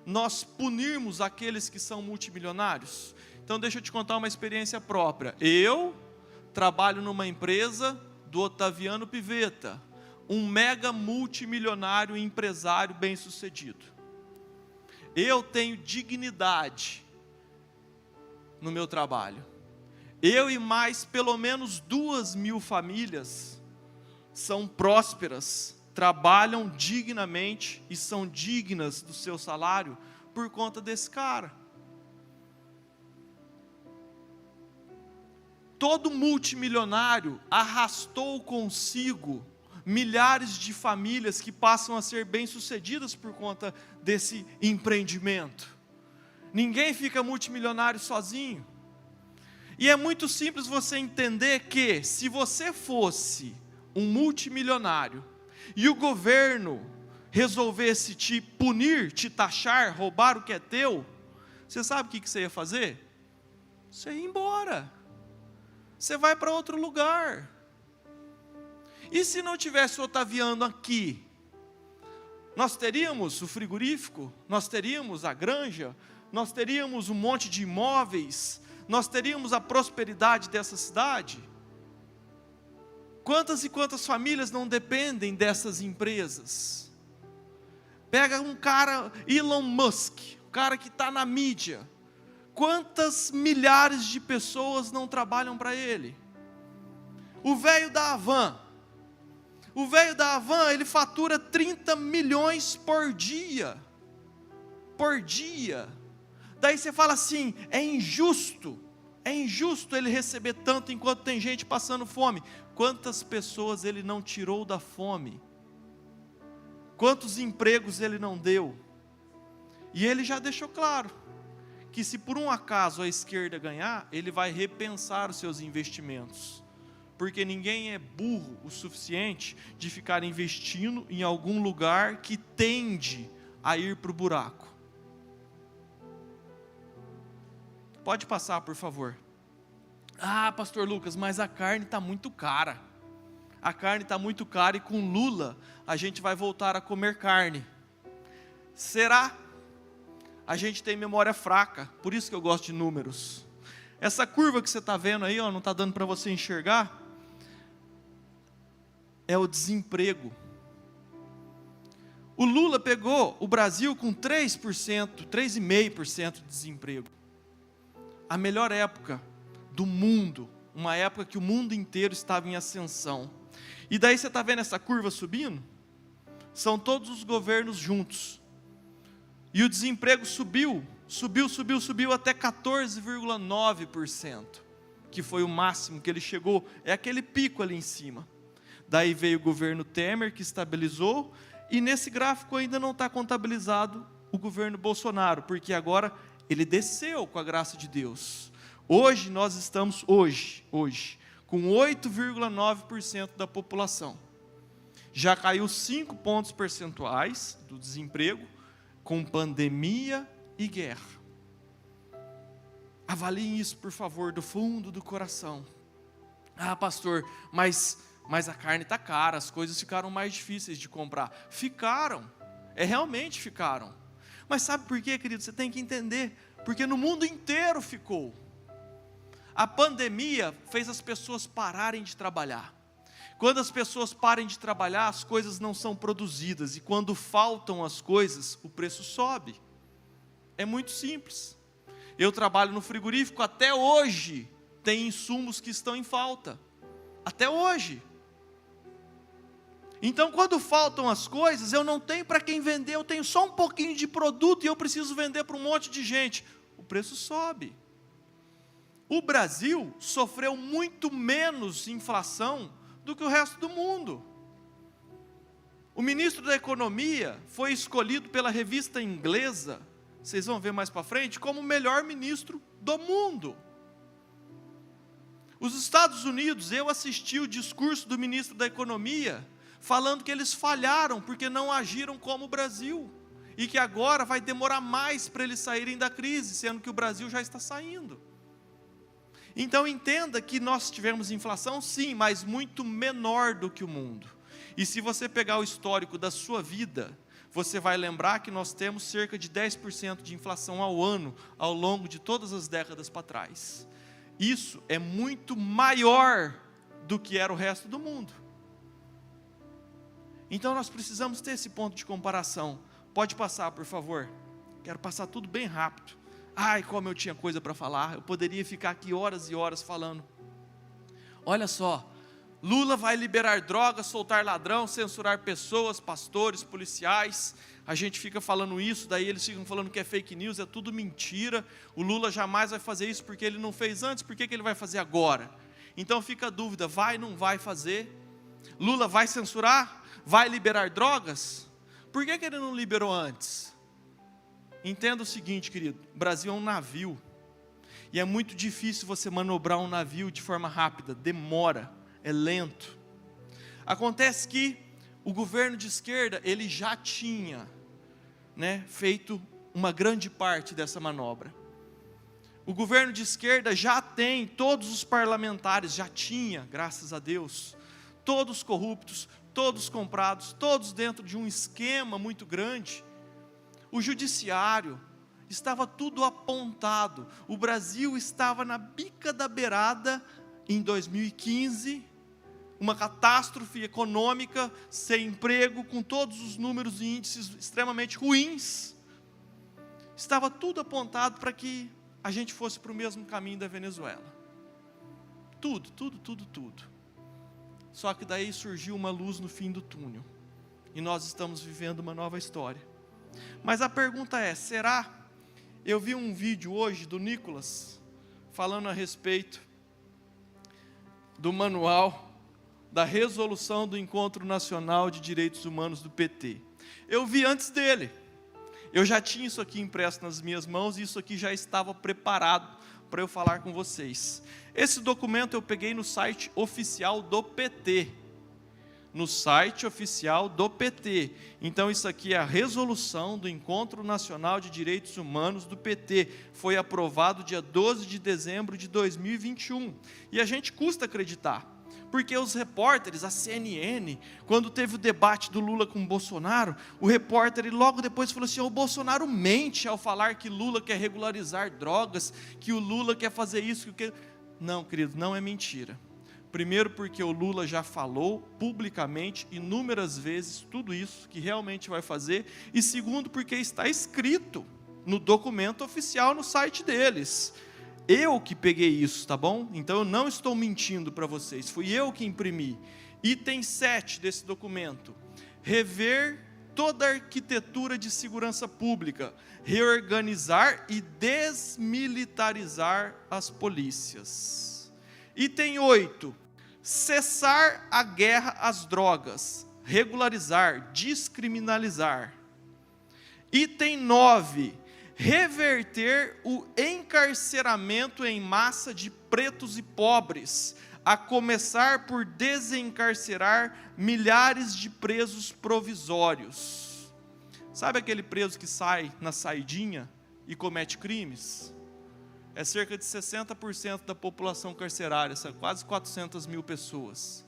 [SPEAKER 4] nós punirmos aqueles que são multimilionários? Então deixa eu te contar uma experiência própria. Eu trabalho numa empresa do Otaviano Pivetta, um mega multimilionário empresário bem-sucedido. Eu tenho dignidade no meu trabalho. Eu e mais pelo menos 2.000 famílias são prósperas, trabalham dignamente e são dignas do seu salário por conta desse cara. Todo multimilionário arrastou consigo milhares de famílias que passam a ser bem-sucedidas por conta desse empreendimento. Ninguém fica multimilionário sozinho. E é muito simples você entender que, se você fosse um multimilionário e o governo resolvesse te punir, te taxar, roubar o que é teu, você sabe o que você ia fazer? Você ia embora. Você vai para outro lugar. E se não tivesse o Otaviano aqui? Nós teríamos o frigorífico, nós teríamos a granja, nós teríamos um monte de imóveis, nós teríamos a prosperidade dessa cidade? Quantas e quantas famílias não dependem dessas empresas? Pega um cara, Elon Musk, o cara que está na mídia. Quantas milhares de pessoas não trabalham para ele? O velho da Havan. O velho da Havan, ele fatura 30 milhões por dia. Por dia. Daí você fala assim, é injusto ele receber tanto enquanto tem gente passando fome. Quantas pessoas ele não tirou da fome? Quantos empregos ele não deu? E ele já deixou claro que se por um acaso a esquerda ganhar, ele vai repensar os seus investimentos. Porque ninguém é burro o suficiente de ficar investindo em algum lugar que tende a ir para o buraco. Pode passar, por favor. Ah, pastor Lucas, mas a carne está muito cara. A carne está muito cara e com Lula a gente vai voltar a comer carne. Será? A gente tem memória fraca, por isso que eu gosto de números. Essa curva que você está vendo aí, ó, não está dando para você enxergar, é o desemprego. O Lula pegou o Brasil com 3%, 3,5% de desemprego. A melhor época do mundo, uma época que o mundo inteiro estava em ascensão. E daí você está vendo essa curva subindo? São todos os governos juntos. E o desemprego subiu até 14,9%, que foi o máximo que ele chegou, é aquele pico ali em cima. Daí veio o governo Temer, que estabilizou, e nesse gráfico ainda não está contabilizado o governo Bolsonaro, porque agora ele desceu com a graça de Deus. Hoje nós estamos, com 8,9% da população. Já caiu 5 pontos percentuais do desemprego, com pandemia e guerra. Avaliem isso, por favor, do fundo do coração. Ah, pastor, mas a carne está cara, as coisas ficaram mais difíceis de comprar. Ficaram, realmente ficaram. Mas sabe por quê, querido? Você tem que entender, porque no mundo inteiro ficou. A pandemia fez as pessoas pararem de trabalhar. Quando as pessoas parem de trabalhar, as coisas não são produzidas. E quando faltam as coisas, o preço sobe. É muito simples. Eu trabalho no frigorífico, até hoje tem insumos que estão em falta. Até hoje. Então, quando faltam as coisas, eu não tenho para quem vender, eu tenho só um pouquinho de produto e eu preciso vender para um monte de gente. O preço sobe. O Brasil sofreu muito menos inflação do que o resto do mundo. O ministro da Economia foi escolhido pela revista inglesa, vocês vão ver mais para frente, como o melhor ministro do mundo. Os Estados Unidos, eu assisti o discurso do ministro da Economia, falando que eles falharam porque não agiram como o Brasil, e que agora vai demorar mais para eles saírem da crise, sendo que o Brasil já está saindo. Então entenda que nós tivemos inflação sim, mas muito menor do que o mundo. E se você pegar o histórico da sua vida, você vai lembrar que nós temos cerca de 10% de inflação ao ano, ao longo de todas as décadas para trás. Isso é muito maior do que era o resto do mundo. Então nós precisamos ter esse ponto de comparação. Pode passar, por favor. Quero passar tudo bem rápido. Ai, como eu tinha coisa para falar, eu poderia ficar aqui horas e horas falando. Olha só, Lula vai liberar drogas, soltar ladrão, censurar pessoas, pastores, policiais. A gente fica falando isso, daí eles ficam falando que é fake news, é tudo mentira. O Lula jamais vai fazer isso porque ele não fez antes, por que ele vai fazer agora? Então fica a dúvida, vai ou não vai fazer? Lula vai censurar? Vai liberar drogas? Por que ele não liberou antes? Entenda o seguinte, querido, o Brasil é um navio, e é muito difícil você manobrar um navio de forma rápida, demora, é lento. Acontece que o governo de esquerda, ele já tinha, feito uma grande parte dessa manobra. O governo de esquerda já tem, todos os parlamentares, já tinha, graças a Deus, todos corruptos, todos comprados, todos dentro de um esquema muito grande. O judiciário, estava tudo apontado. O Brasil estava na bica da beirada em 2015, uma catástrofe econômica, sem emprego, com todos os números e índices extremamente ruins. Estava tudo apontado para que a gente fosse para o mesmo caminho da Venezuela. Tudo. Só que daí surgiu uma luz no fim do túnel. E nós estamos vivendo uma nova história. Mas a pergunta é, será? Eu vi um vídeo hoje do Nicolas, falando a respeito do manual da resolução do Encontro Nacional de Direitos Humanos do PT. Eu vi antes dele. Eu já tinha isso aqui impresso nas minhas mãos e isso aqui já estava preparado para eu falar com vocês. Esse documento eu peguei no site oficial do PT. No site oficial do PT. Então isso aqui é a resolução do Encontro Nacional de Direitos Humanos do PT. Foi aprovado dia 12 de dezembro de 2021. E a gente custa acreditar. Porque os repórteres, a CNN, quando teve o debate do Lula com o Bolsonaro, o repórter logo depois falou assim: o Bolsonaro mente ao falar que Lula quer regularizar drogas, que o Lula quer fazer isso, que... Não, querido, não é mentira. Primeiro porque o Lula já falou publicamente, inúmeras vezes, tudo isso que realmente vai fazer. E segundo porque está escrito no documento oficial no site deles. Eu que peguei isso, tá bom? Então eu não estou mentindo para vocês, fui eu que imprimi. Item 7 desse documento: rever toda a arquitetura de segurança pública, reorganizar e desmilitarizar as polícias. Item 8: cessar a guerra às drogas, regularizar, descriminalizar. Item 9: reverter o encarceramento em massa de pretos e pobres, a começar por desencarcerar milhares de presos provisórios. Sabe aquele preso que sai na saidinha e comete crimes? É cerca de 60% da população carcerária, são quase 400 mil pessoas.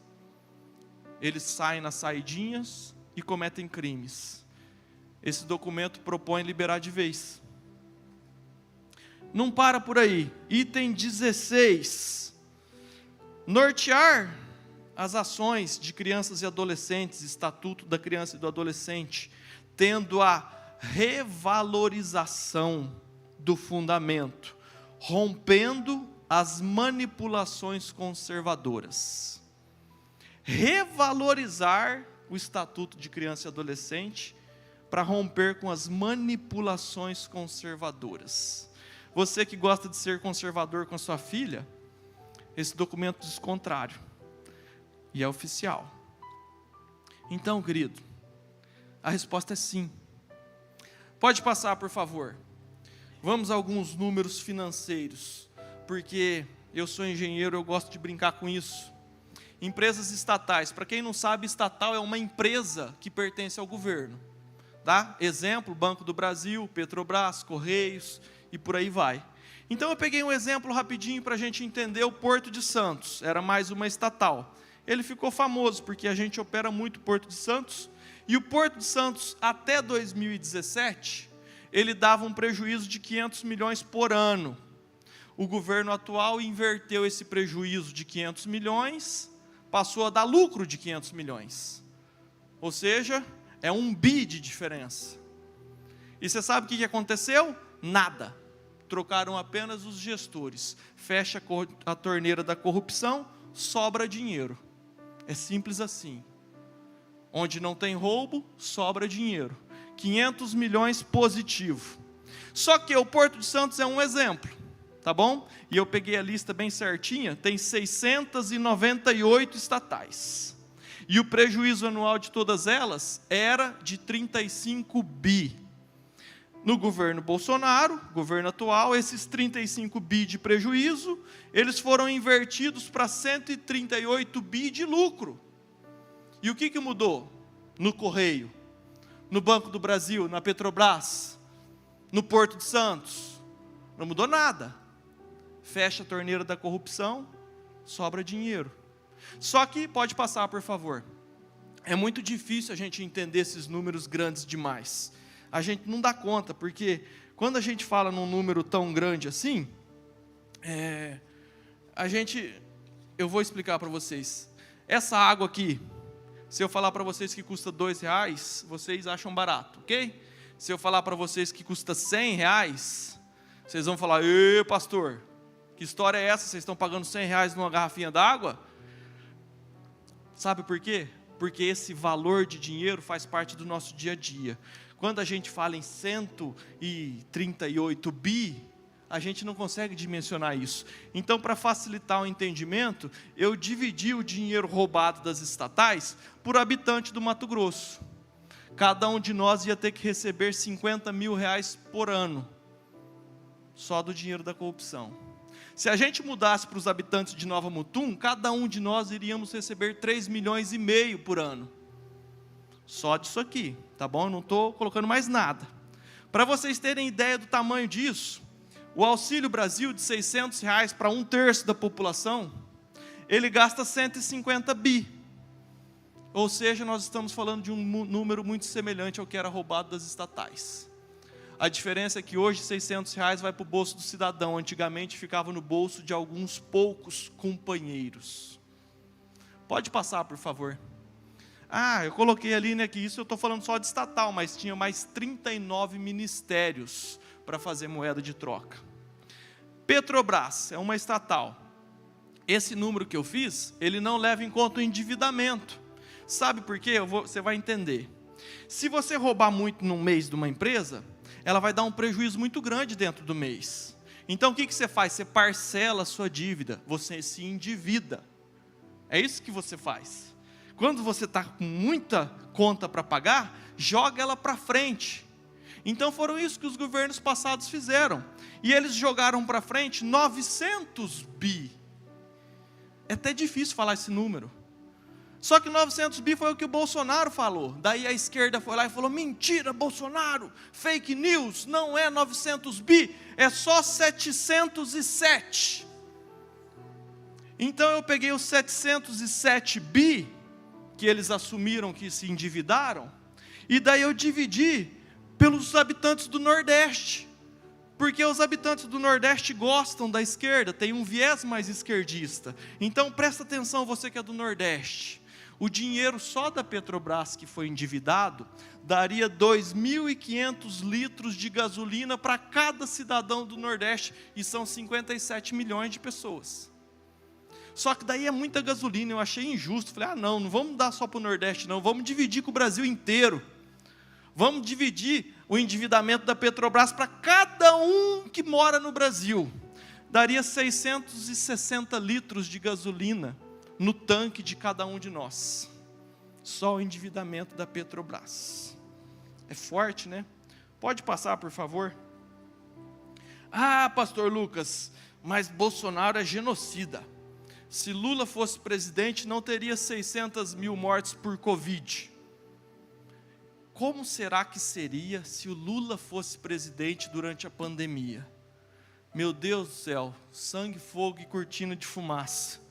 [SPEAKER 4] Eles saem nas saidinhas e cometem crimes. Esse documento propõe liberar de vez. Não para por aí. Item 16: nortear as ações de crianças e adolescentes, Estatuto da Criança e do Adolescente, tendo a revalorização do fundamento, rompendo as manipulações conservadoras. Revalorizar o Estatuto de Criança e Adolescente para romper com as manipulações conservadoras. Você que gosta de ser conservador com a sua filha, esse documento diz o contrário. E é oficial. Então, querido, a resposta é sim. Pode passar, por favor. Vamos a alguns números financeiros, porque eu sou engenheiro, eu gosto de brincar com isso. Empresas estatais. Para quem não sabe, estatal é uma empresa que pertence ao governo. Tá? Exemplo, Banco do Brasil, Petrobras, Correios e por aí vai. Então eu peguei um exemplo rapidinho para a gente entender o Porto de Santos. Era mais uma estatal. Ele ficou famoso porque a gente opera muito o Porto de Santos. E o Porto de Santos, até 2017, ele dava um prejuízo de 500 milhões por ano. O governo atual inverteu esse prejuízo de 500 milhões, passou a dar lucro de 500 milhões. Ou seja, é 1 bi de diferença. E você sabe o que aconteceu? Nada. Trocaram apenas os gestores. Fecha a torneira da corrupção, sobra dinheiro. É simples assim. Onde não tem roubo, sobra dinheiro. 500 milhões positivo. Só que o Porto de Santos é um exemplo, tá bom? E eu peguei a lista bem certinha, tem 698 estatais. E o prejuízo anual de todas elas era de 35 bi. No governo Bolsonaro, governo atual, esses 35 bi de prejuízo, eles foram invertidos para 138 bi de lucro. E o que mudou? No Correio, no Banco do Brasil, na Petrobras, no Porto de Santos? Não mudou nada. Fecha a torneira da corrupção, sobra dinheiro. Só que, pode passar, por favor. É muito difícil a gente entender esses números grandes demais. A gente não dá conta, porque quando a gente fala num número tão grande assim, eu vou explicar para vocês. Essa água aqui, se eu falar para vocês que custa R$2, vocês acham barato, ok? Se eu falar para vocês que custa R$100, vocês vão falar: ê, pastor, que história é essa? Vocês estão pagando R$100 numa garrafinha d'água? Sabe por quê? Porque esse valor de dinheiro faz parte do nosso dia a dia. Quando a gente fala em 138 bi, a gente não consegue dimensionar isso. Então, para facilitar o entendimento, eu dividi o dinheiro roubado das estatais por habitante do Mato Grosso. cada um de nós ia ter que receber 50 mil reais por ano, só do dinheiro da corrupção. Se a gente mudasse para os habitantes de Nova Mutum, cada um de nós iríamos receber 3,5 milhões por ano, só disso aqui, tá bom? Eu não estou colocando mais nada. Para vocês terem ideia do tamanho disso, o Auxílio Brasil de R$600 para 1/3 da população, ele gasta 150 bi. Ou seja, nós estamos falando de um número muito semelhante ao que era roubado das estatais. A diferença é que hoje R$600 vai para o bolso do cidadão, antigamente ficava no bolso de alguns poucos companheiros. Pode passar, por favor. Eu coloquei ali, né, que isso eu estou falando só de estatal, mas tinha mais 39 ministérios para fazer moeda de troca. Petrobras é uma estatal. Esse número que eu fiz, ele não leva em conta o endividamento. Sabe por quê? Você vai entender. Se você roubar muito num mês de uma empresa, ela vai dar um prejuízo muito grande dentro do mês. Então o que você faz? Você parcela a sua dívida, você se endivida. É isso que você faz. Quando você está com muita conta para pagar, joga ela para frente. Então foram isso que os governos passados fizeram. E eles jogaram para frente 900 bi. É até difícil falar esse número. Só que 900 bi foi o que o Bolsonaro falou. Daí a esquerda foi lá e falou: mentira, Bolsonaro, fake news, não é 900 bi, é só 707. Então eu peguei os 707 bi, que eles assumiram que se endividaram, e daí eu dividi pelos habitantes do Nordeste, porque os habitantes do Nordeste gostam da esquerda, tem um viés mais esquerdista. Então presta atenção, você que é do Nordeste, o dinheiro só da Petrobras que foi endividado, daria 2.500 litros de gasolina para cada cidadão do Nordeste, e são 57 milhões de pessoas. Só que daí é muita gasolina, eu achei injusto. Falei, não vamos dar só para o Nordeste não, vamos dividir com o Brasil inteiro. Vamos dividir o endividamento da Petrobras para cada um que mora no Brasil. Daria 660 litros de gasolina no tanque de cada um de nós. Só o endividamento da Petrobras. É forte, né? Pode passar, por favor. Pastor Lucas, mas Bolsonaro é genocida. Se Lula fosse presidente, não teria 600 mil mortes por Covid. Como será que seria se o Lula fosse presidente durante a pandemia? Meu Deus do céu, sangue, fogo e cortina de fumaça.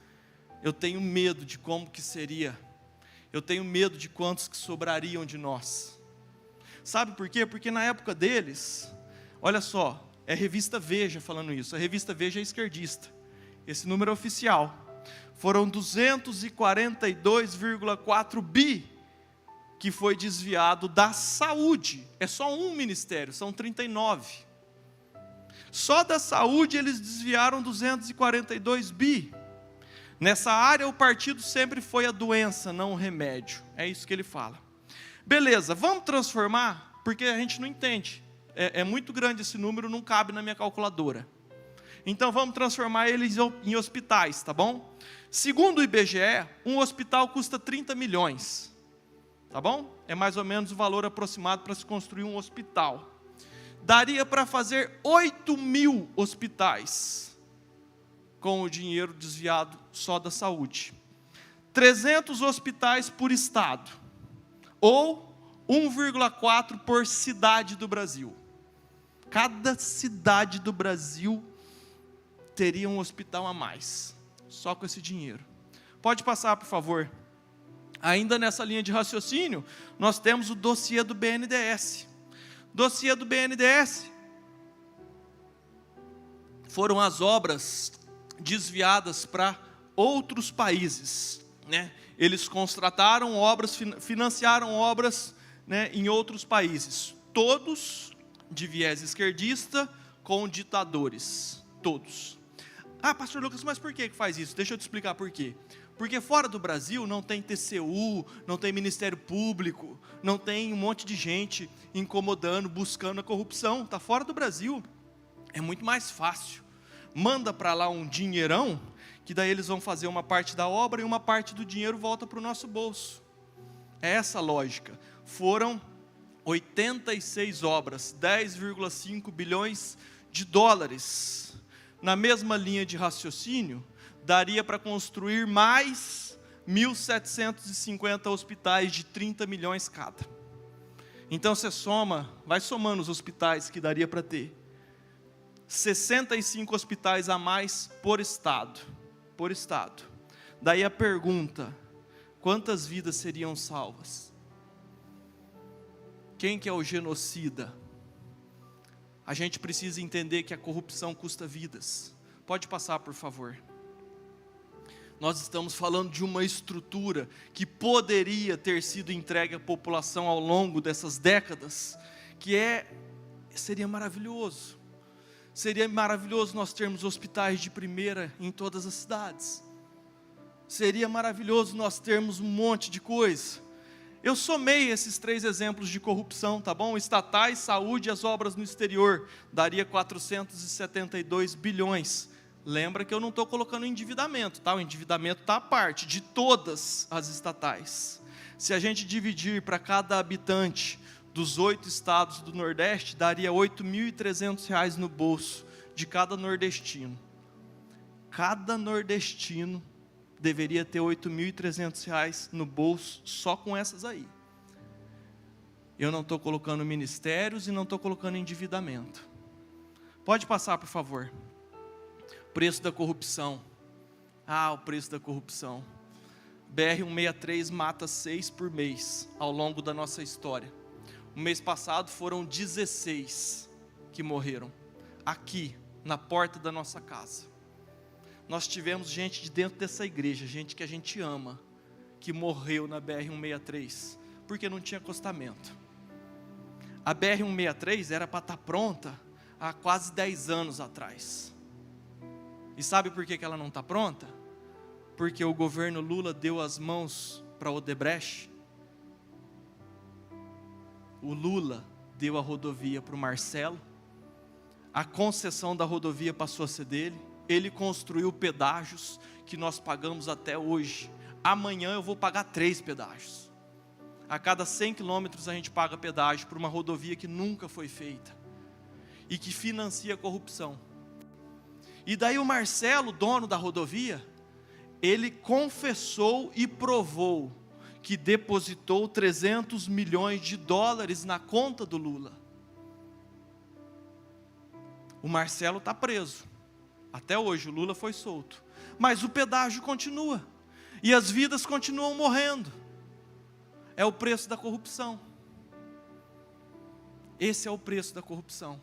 [SPEAKER 4] Eu tenho medo de como que seria. Eu tenho medo de quantos que sobrariam de nós. Sabe por quê? Porque na época deles, olha só, é a revista Veja falando isso. A revista Veja é esquerdista. Esse número é oficial. Foram 242,4 bi que foi desviado da saúde. É só um ministério, são 39. Só da saúde eles desviaram 242 bi. Nessa área o partido sempre foi a doença, não o remédio. É isso que ele fala. Beleza, vamos transformar, porque a gente não entende. É muito grande esse número, não cabe na minha calculadora. Então vamos transformar eles em hospitais, tá bom? Segundo o IBGE, um hospital custa 30 milhões. Tá bom? É mais ou menos o valor aproximado para se construir um hospital. Daria para fazer 8.000 hospitais com o dinheiro desviado só da saúde. 300 hospitais por estado. Ou 1,4 por cidade do Brasil. Cada cidade do Brasil teria um hospital a mais, só com esse dinheiro. Pode passar, por favor. Ainda nessa linha de raciocínio, nós temos o dossiê do BNDES. Dossiê do BNDES foram as obras desviadas para outros países, né? Eles contrataram obras, financiaram obras, né, em outros países, todos de viés esquerdista, com ditadores, todos. Pastor Lucas, mas por que faz isso? Deixa eu te explicar por quê. Porque fora do Brasil não tem TCU, não tem Ministério Público, não tem um monte de gente incomodando, buscando a corrupção. Está fora do Brasil. É muito mais fácil. Manda para lá um dinheirão, que daí eles vão fazer uma parte da obra e uma parte do dinheiro volta para o nosso bolso. É essa a lógica. Foram 86 obras, 10,5 bilhões de dólares. Na mesma linha de raciocínio, daria para construir mais 1.750 hospitais de 30 milhões cada. Então você soma, vai somando os hospitais que daria para ter. 65 hospitais a mais por estado. Por estado. Daí a pergunta: quantas vidas seriam salvas? Quem que é o genocida? A gente precisa entender que a corrupção custa vidas. Pode passar, por favor. Nós estamos falando de uma estrutura que poderia ter sido entregue à população ao longo dessas décadas, seria maravilhoso. Seria maravilhoso nós termos hospitais de primeira em todas as cidades. Seria maravilhoso nós termos um monte de coisa. Eu somei esses 3 exemplos de corrupção, tá bom? Estatais, saúde e as obras no exterior, daria 472 bilhões. Lembra que eu não estou colocando endividamento, tá? O endividamento está à parte de todas as estatais. Se a gente dividir para cada habitante dos 8 estados do Nordeste, daria R$ 8.300 no bolso de cada nordestino. Cada nordestino deveria ter R$ 8.300 no bolso só com essas aí. Eu não estou colocando ministérios e não estou colocando endividamento. Pode passar, por favor. Preço da corrupção. O preço da corrupção. BR-163 mata 6 por mês ao longo da nossa história. O mês passado foram 16 que morreram, aqui, na porta da nossa casa. Nós tivemos gente de dentro dessa igreja, gente que a gente ama, que morreu na BR-163, porque não tinha acostamento. A BR-163 era para estar pronta há quase 10 anos atrás. E sabe por que ela não está pronta? Porque o governo Lula deu as mãos para Odebrecht. O Lula deu a rodovia para o Marcelo, a concessão da rodovia passou a ser dele, ele construiu pedágios que nós pagamos até hoje. Amanhã eu vou pagar 3 pedágios. A cada 100 quilômetros a gente paga pedágio por uma rodovia que nunca foi feita e que financia a corrupção. E daí o Marcelo, dono da rodovia, ele confessou e provou que depositou 300 milhões de dólares na conta do Lula. O Marcelo está preso. Até hoje, o Lula foi solto. Mas o pedágio continua. E as vidas continuam morrendo. É o preço da corrupção. Esse é o preço da corrupção.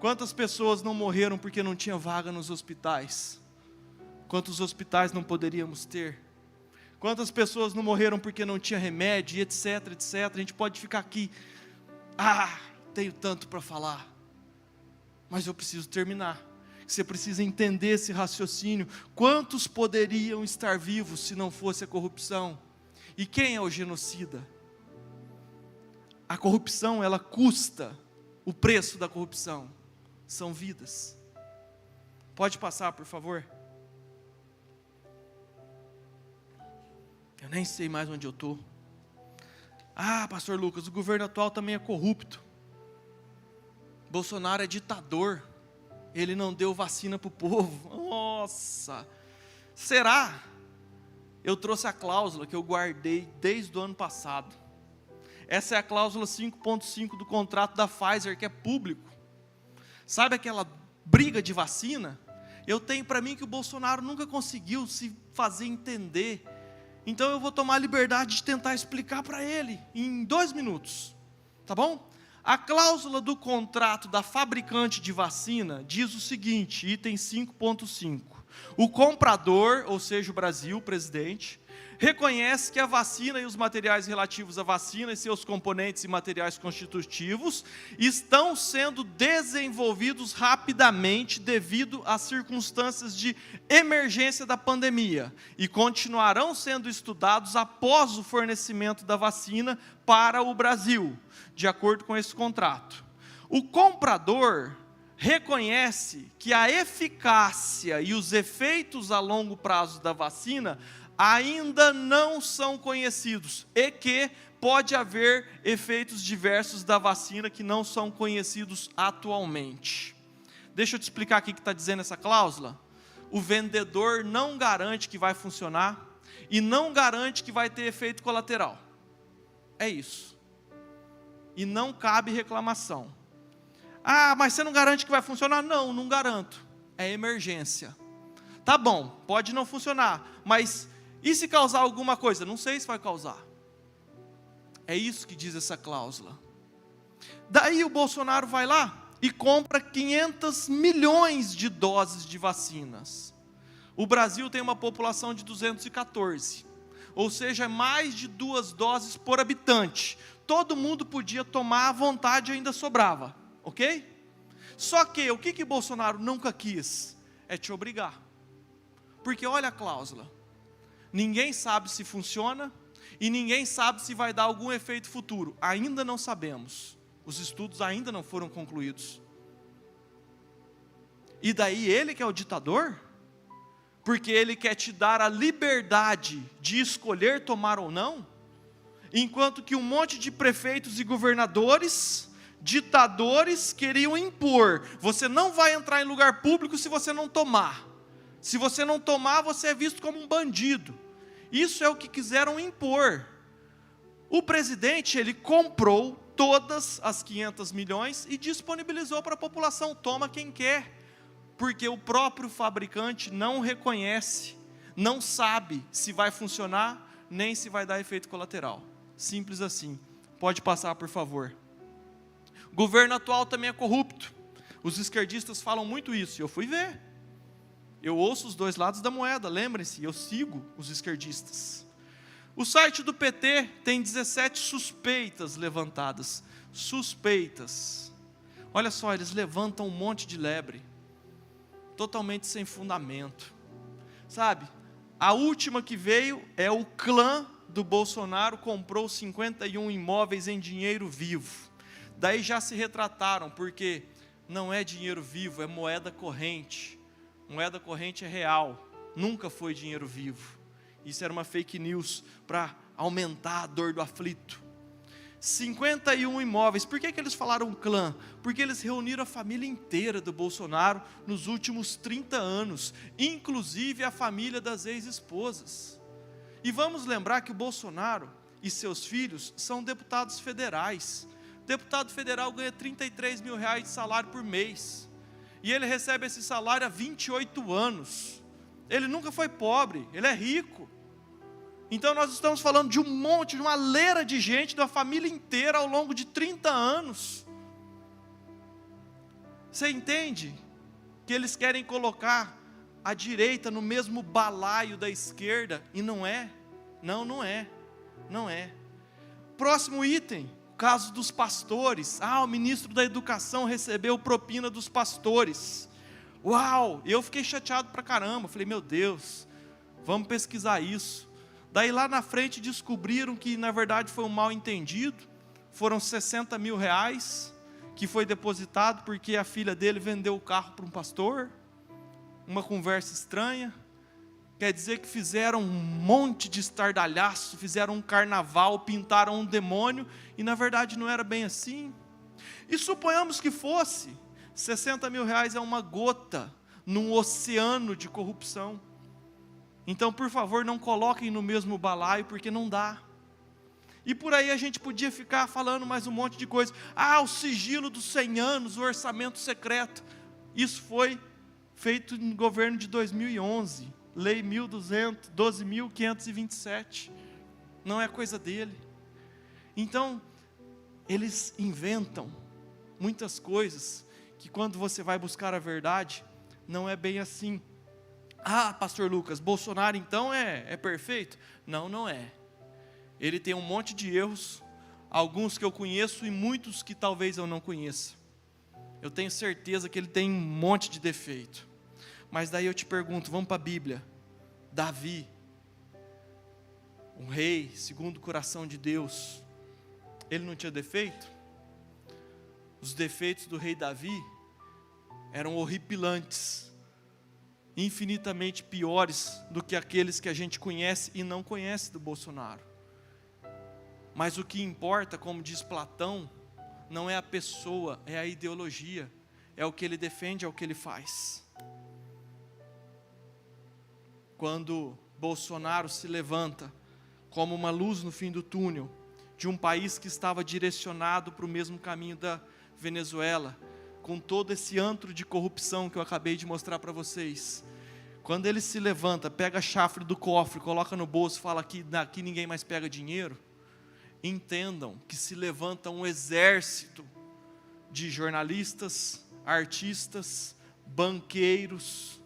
[SPEAKER 4] Quantas pessoas não morreram porque não tinha vaga nos hospitais? Quantos hospitais não poderíamos ter? Quantas pessoas não morreram porque não tinha remédio, etc, etc. A gente pode ficar aqui, tenho tanto para falar, mas eu preciso terminar. Você precisa entender esse raciocínio. Quantos poderiam estar vivos se não fosse a corrupção? E quem é o genocida? A corrupção, ela custa, o preço da corrupção são vidas. Pode passar, por favor? Eu nem sei mais onde eu estou. Pastor Lucas, o governo atual também é corrupto. Bolsonaro é ditador. Ele não deu vacina para o povo. Nossa! Será? Eu trouxe a cláusula que eu guardei desde o ano passado. Essa é a cláusula 5.5 do contrato da Pfizer, que é público. Sabe aquela briga de vacina? Eu tenho para mim que o Bolsonaro nunca conseguiu se fazer entender. Então eu vou tomar a liberdade de tentar explicar para ele em 2 minutos, tá bom? A cláusula do contrato da fabricante de vacina diz o seguinte, item 5.5. O comprador, ou seja, o Brasil, o presidente, reconhece que a vacina e os materiais relativos à vacina e seus componentes e materiais constitutivos estão sendo desenvolvidos rapidamente devido às circunstâncias de emergência da pandemia e continuarão sendo estudados após o fornecimento da vacina para o Brasil, de acordo com esse contrato. O comprador reconhece que a eficácia e os efeitos a longo prazo da vacina ainda não são conhecidos e que pode haver efeitos diversos da vacina que não são conhecidos atualmente. Deixa eu te explicar o que está dizendo essa cláusula. O vendedor não garante que vai funcionar e não garante que vai ter efeito colateral. É isso. E não cabe reclamação. Ah, mas você não garante que vai funcionar? Não, não garanto. É emergência. Tá bom, pode não funcionar, mas e se causar alguma coisa? Não sei se vai causar. É isso que diz essa cláusula. Daí o Bolsonaro vai lá e compra 500 milhões de doses de vacinas. O Brasil tem uma população de 214, ou seja, mais de 2 doses por habitante. Todo mundo podia tomar à vontade e ainda sobrava, ok? Só que, o que Bolsonaro nunca quis? É te obrigar. Porque olha a cláusula. Ninguém sabe se funciona e ninguém sabe se vai dar algum efeito futuro. Ainda não sabemos. Os estudos ainda não foram concluídos. E daí ele que é o ditador? Porque ele quer te dar a liberdade de escolher tomar ou não? Enquanto que um monte de prefeitos e governadores, ditadores, queriam impor: você não vai entrar em lugar público se você não tomar. Se você não tomar, você é visto como um bandido. Isso é o que quiseram impor. O presidente, ele comprou todas as 500 milhões e disponibilizou para a população. Toma quem quer. Porque o próprio fabricante não reconhece, não sabe se vai funcionar, nem se vai dar efeito colateral. Simples assim. Pode passar, por favor. O governo atual também é corrupto. Os esquerdistas falam muito isso, e eu fui ver. Eu ouço os dois lados da moeda, lembrem-se, eu sigo os esquerdistas. O site do PT tem 17 suspeitas levantadas. Suspeitas. Olha só, eles levantam um monte de lebre. Totalmente sem fundamento. Sabe, a última que veio é o clã do Bolsonaro comprou 51 imóveis em dinheiro vivo. Daí já se retrataram, porque não é dinheiro vivo, é moeda corrente. Moeda corrente é real, nunca foi dinheiro vivo. Isso era uma fake news para aumentar a dor do aflito. 51 imóveis. Por que eles falaram clã? Porque eles reuniram a família inteira do Bolsonaro nos últimos 30 anos, inclusive a família das ex-esposas. E vamos lembrar que o Bolsonaro e seus filhos são deputados federais. Deputado federal ganha 33 mil reais de salário por mês. E ele recebe esse salário há 28 anos. Ele nunca foi pobre, ele é rico. Então nós estamos falando de um monte, de uma leira de gente, da família inteira ao longo de 30 anos. Você entende que eles querem colocar a direita no mesmo balaio da esquerda? E não é. Não é. Não é. Próximo item, o caso dos pastores. O ministro da Educação recebeu propina dos pastores. Uau, eu fiquei chateado pra caramba. Falei, meu Deus, vamos pesquisar isso. Daí lá na frente descobriram que na verdade foi um mal entendido. Foram 60 mil reais que foi depositado porque a filha dele vendeu o carro para um pastor. Uma conversa estranha. Quer dizer que fizeram um monte de estardalhaço, fizeram um carnaval, pintaram um demônio, e na verdade não era bem assim. E suponhamos que fosse, 60 mil reais é uma gota num oceano de corrupção. Então, por favor, não coloquem no mesmo balaio, porque não dá. E por aí a gente podia ficar falando mais um monte de coisa. O sigilo dos 100 anos, o orçamento secreto. Isso foi feito no governo de 2011. Lei 12.527. Não é coisa dele. Então, eles inventam muitas coisas que quando você vai buscar a verdade, não é bem assim. Pastor Lucas, Bolsonaro então é perfeito? Não, não é. Ele tem um monte de erros, alguns que eu conheço e muitos que talvez eu não conheça. Eu tenho certeza que ele tem um monte de defeito. Mas daí eu te pergunto, vamos para a Bíblia. Davi, um rei segundo o coração de Deus, ele não tinha defeito? Os defeitos do rei Davi eram horripilantes. infinitamente piores do que aqueles que a gente conhece e não conhece do Bolsonaro. Mas o que importa, como diz Platão, não é a pessoa, é a ideologia, é o que ele defende, é o que ele faz. Quando Bolsonaro se levanta como uma luz no fim do túnel de um país que estava direcionado para o mesmo caminho da Venezuela, com todo esse antro de corrupção que eu acabei de mostrar para vocês, quando ele se levanta, pega a chave do cofre, coloca no bolso e fala que daqui ninguém mais pega dinheiro, entendam que se levanta um exército de jornalistas, artistas, banqueiros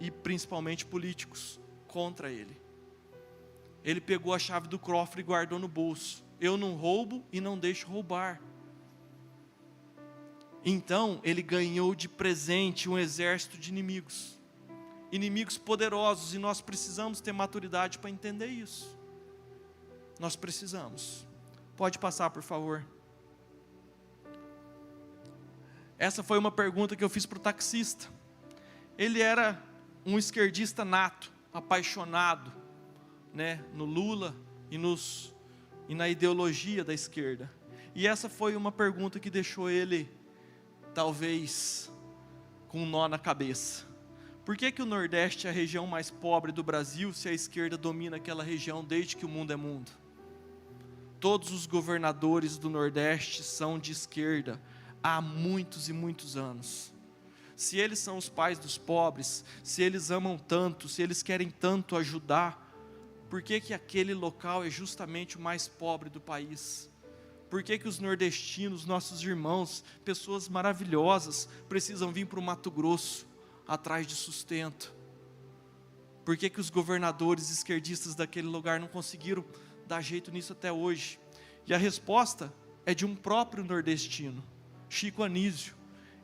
[SPEAKER 4] e principalmente políticos contra ele. Ele pegou a chave do cofre e guardou no bolso. Eu não roubo e não deixo roubar. Então ele ganhou de presente um exército de inimigos. Inimigos poderosos, e nós precisamos ter maturidade para entender isso. Nós precisamos. Pode passar, por favor. Essa foi uma pergunta que eu fiz para o taxista. Ele era um esquerdista nato, apaixonado, no Lula e na ideologia da esquerda. E essa foi uma pergunta que deixou ele, talvez, com um nó na cabeça. Por que o Nordeste é a região mais pobre do Brasil, se a esquerda domina aquela região desde que o mundo é mundo? Todos os governadores do Nordeste são de esquerda há muitos e muitos anos. Se eles são os pais dos pobres, se eles amam tanto, se eles querem tanto ajudar, por que aquele local é justamente o mais pobre do país? Por que os nordestinos, nossos irmãos, pessoas maravilhosas, precisam vir para o Mato Grosso atrás de sustento? Por que os governadores esquerdistas daquele lugar não conseguiram dar jeito nisso até hoje? E a resposta é de um próprio nordestino, Chico Anísio.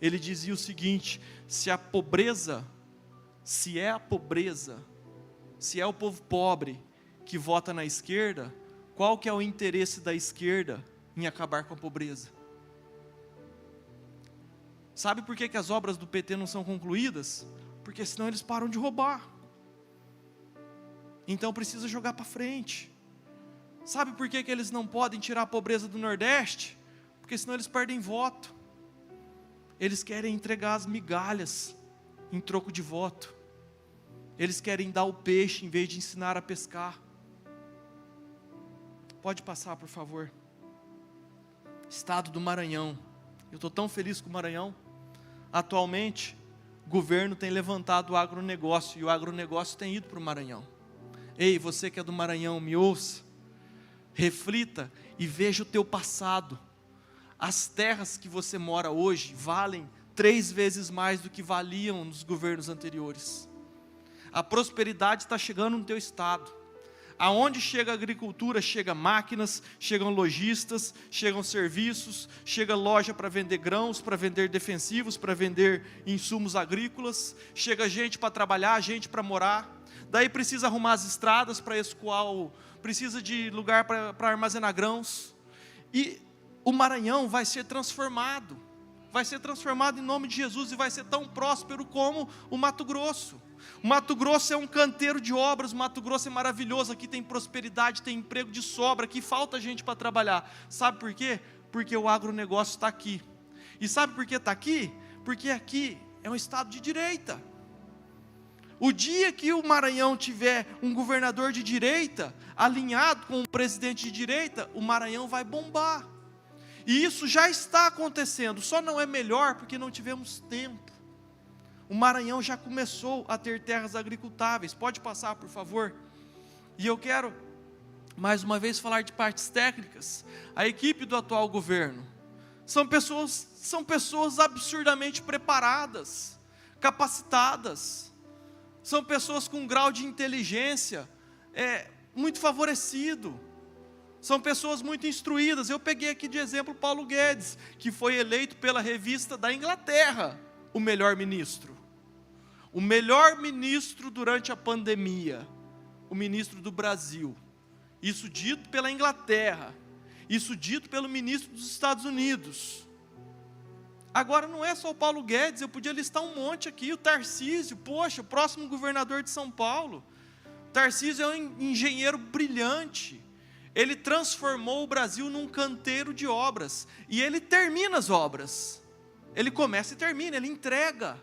[SPEAKER 4] Ele dizia o seguinte: se é o povo pobre que vota na esquerda, qual que é o interesse da esquerda em acabar com a pobreza? Sabe por que as obras do PT não são concluídas? Porque senão eles param de roubar. Então precisa jogar para frente. Sabe por que eles não podem tirar a pobreza do Nordeste? Porque senão eles perdem voto. Eles querem entregar as migalhas em troco de voto. Eles querem dar o peixe em vez de ensinar a pescar. Pode passar, por favor. Estado do Maranhão. Eu estou tão feliz com o Maranhão. Atualmente, o governo tem levantado o agronegócio, e o agronegócio tem ido para o Maranhão. Ei, você que é do Maranhão, me ouça. Reflita e veja o teu passado. As terras que você mora hoje valem 3 vezes mais do que valiam nos governos anteriores. A prosperidade está chegando no teu estado. Aonde chega a agricultura, chega máquinas, chegam lojistas, chegam serviços, chega loja para vender grãos, para vender defensivos, para vender insumos agrícolas, chega gente para trabalhar, gente para morar. Daí precisa arrumar as estradas para escoar, precisa de lugar para armazenar grãos. E o Maranhão vai ser transformado em nome de Jesus, e vai ser tão próspero como o Mato Grosso. O Mato Grosso é um canteiro de obras, o Mato Grosso é maravilhoso, aqui tem prosperidade, tem emprego de sobra, aqui falta gente para trabalhar. Sabe por quê? Porque o agronegócio está aqui. E sabe por que está aqui? Porque aqui é um estado de direita. O dia que o Maranhão tiver um governador de direita, alinhado com um presidente de direita, o Maranhão vai bombar. E isso já está acontecendo, só não é melhor porque não tivemos tempo. O Maranhão já começou a ter terras agricultáveis. Pode passar, por favor. E eu quero, mais uma vez, falar de partes técnicas. A equipe do atual governo são pessoas absurdamente preparadas, capacitadas. São pessoas com um grau de inteligência muito favorecido. São pessoas muito instruídas. Eu peguei aqui de exemplo Paulo Guedes, que foi eleito pela revista da Inglaterra o melhor ministro. O melhor ministro durante a pandemia, o ministro do Brasil. Isso dito pela Inglaterra, isso dito pelo ministro dos Estados Unidos. Agora não é só o Paulo Guedes, eu podia listar um monte aqui, o Tarcísio, poxa, o próximo governador de São Paulo. O Tarcísio é um engenheiro brilhante, ele transformou o Brasil num canteiro de obras, e ele termina as obras, ele começa e termina, ele entrega.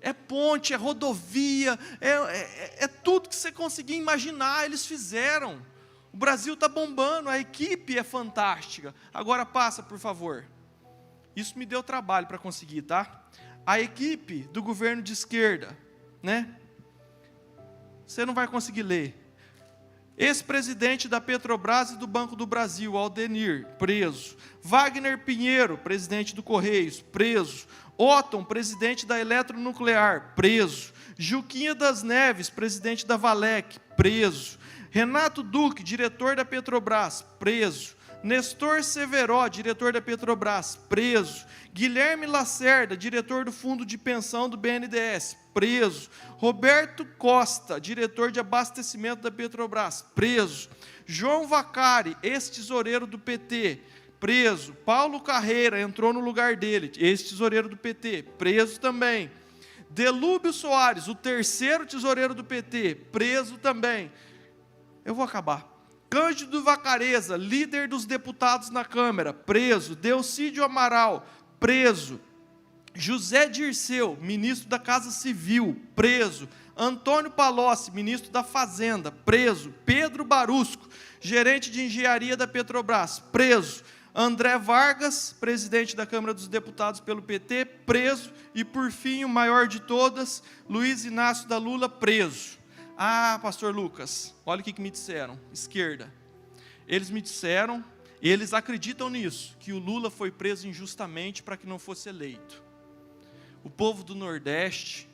[SPEAKER 4] É ponte, é rodovia, é tudo que você conseguir imaginar, eles fizeram. O Brasil está bombando, a equipe é fantástica. Agora passa, por favor. Isso me deu trabalho para conseguir, tá? A equipe do governo de esquerda, né? Você não vai conseguir ler. Ex-presidente da Petrobras e do Banco do Brasil, Aldenir, preso. Wagner Pinheiro, presidente do Correios, preso. Otton, presidente da Eletronuclear, preso. Juquinha das Neves, presidente da Valec, preso. Renato Duque, diretor da Petrobras, preso. Nestor Severó, diretor da Petrobras, preso. Guilherme Lacerda, diretor do Fundo de Pensão do BNDES, preso. Roberto Costa, diretor de abastecimento da Petrobras, preso. João Vacari, ex-tesoureiro do PT, preso. Paulo Carreira entrou no lugar dele, ex-tesoureiro do PT, preso também. Delúbio Soares, o terceiro tesoureiro do PT, preso também. Eu vou acabar. Cândido Vacareza, líder dos deputados na Câmara, preso. Delcídio Amaral, preso. José Dirceu, ministro da Casa Civil, preso. Antônio Palocci, ministro da Fazenda, preso. Pedro Barusco, gerente de engenharia da Petrobras, preso. André Vargas, presidente da Câmara dos Deputados pelo PT, preso. E, por fim, o maior de todas, Luiz Inácio da Lula, preso. Ah, pastor Lucas, olha o que me disseram, esquerda. Eles me disseram, e eles acreditam nisso, que o Lula foi preso injustamente para que não fosse eleito. O povo do Nordeste,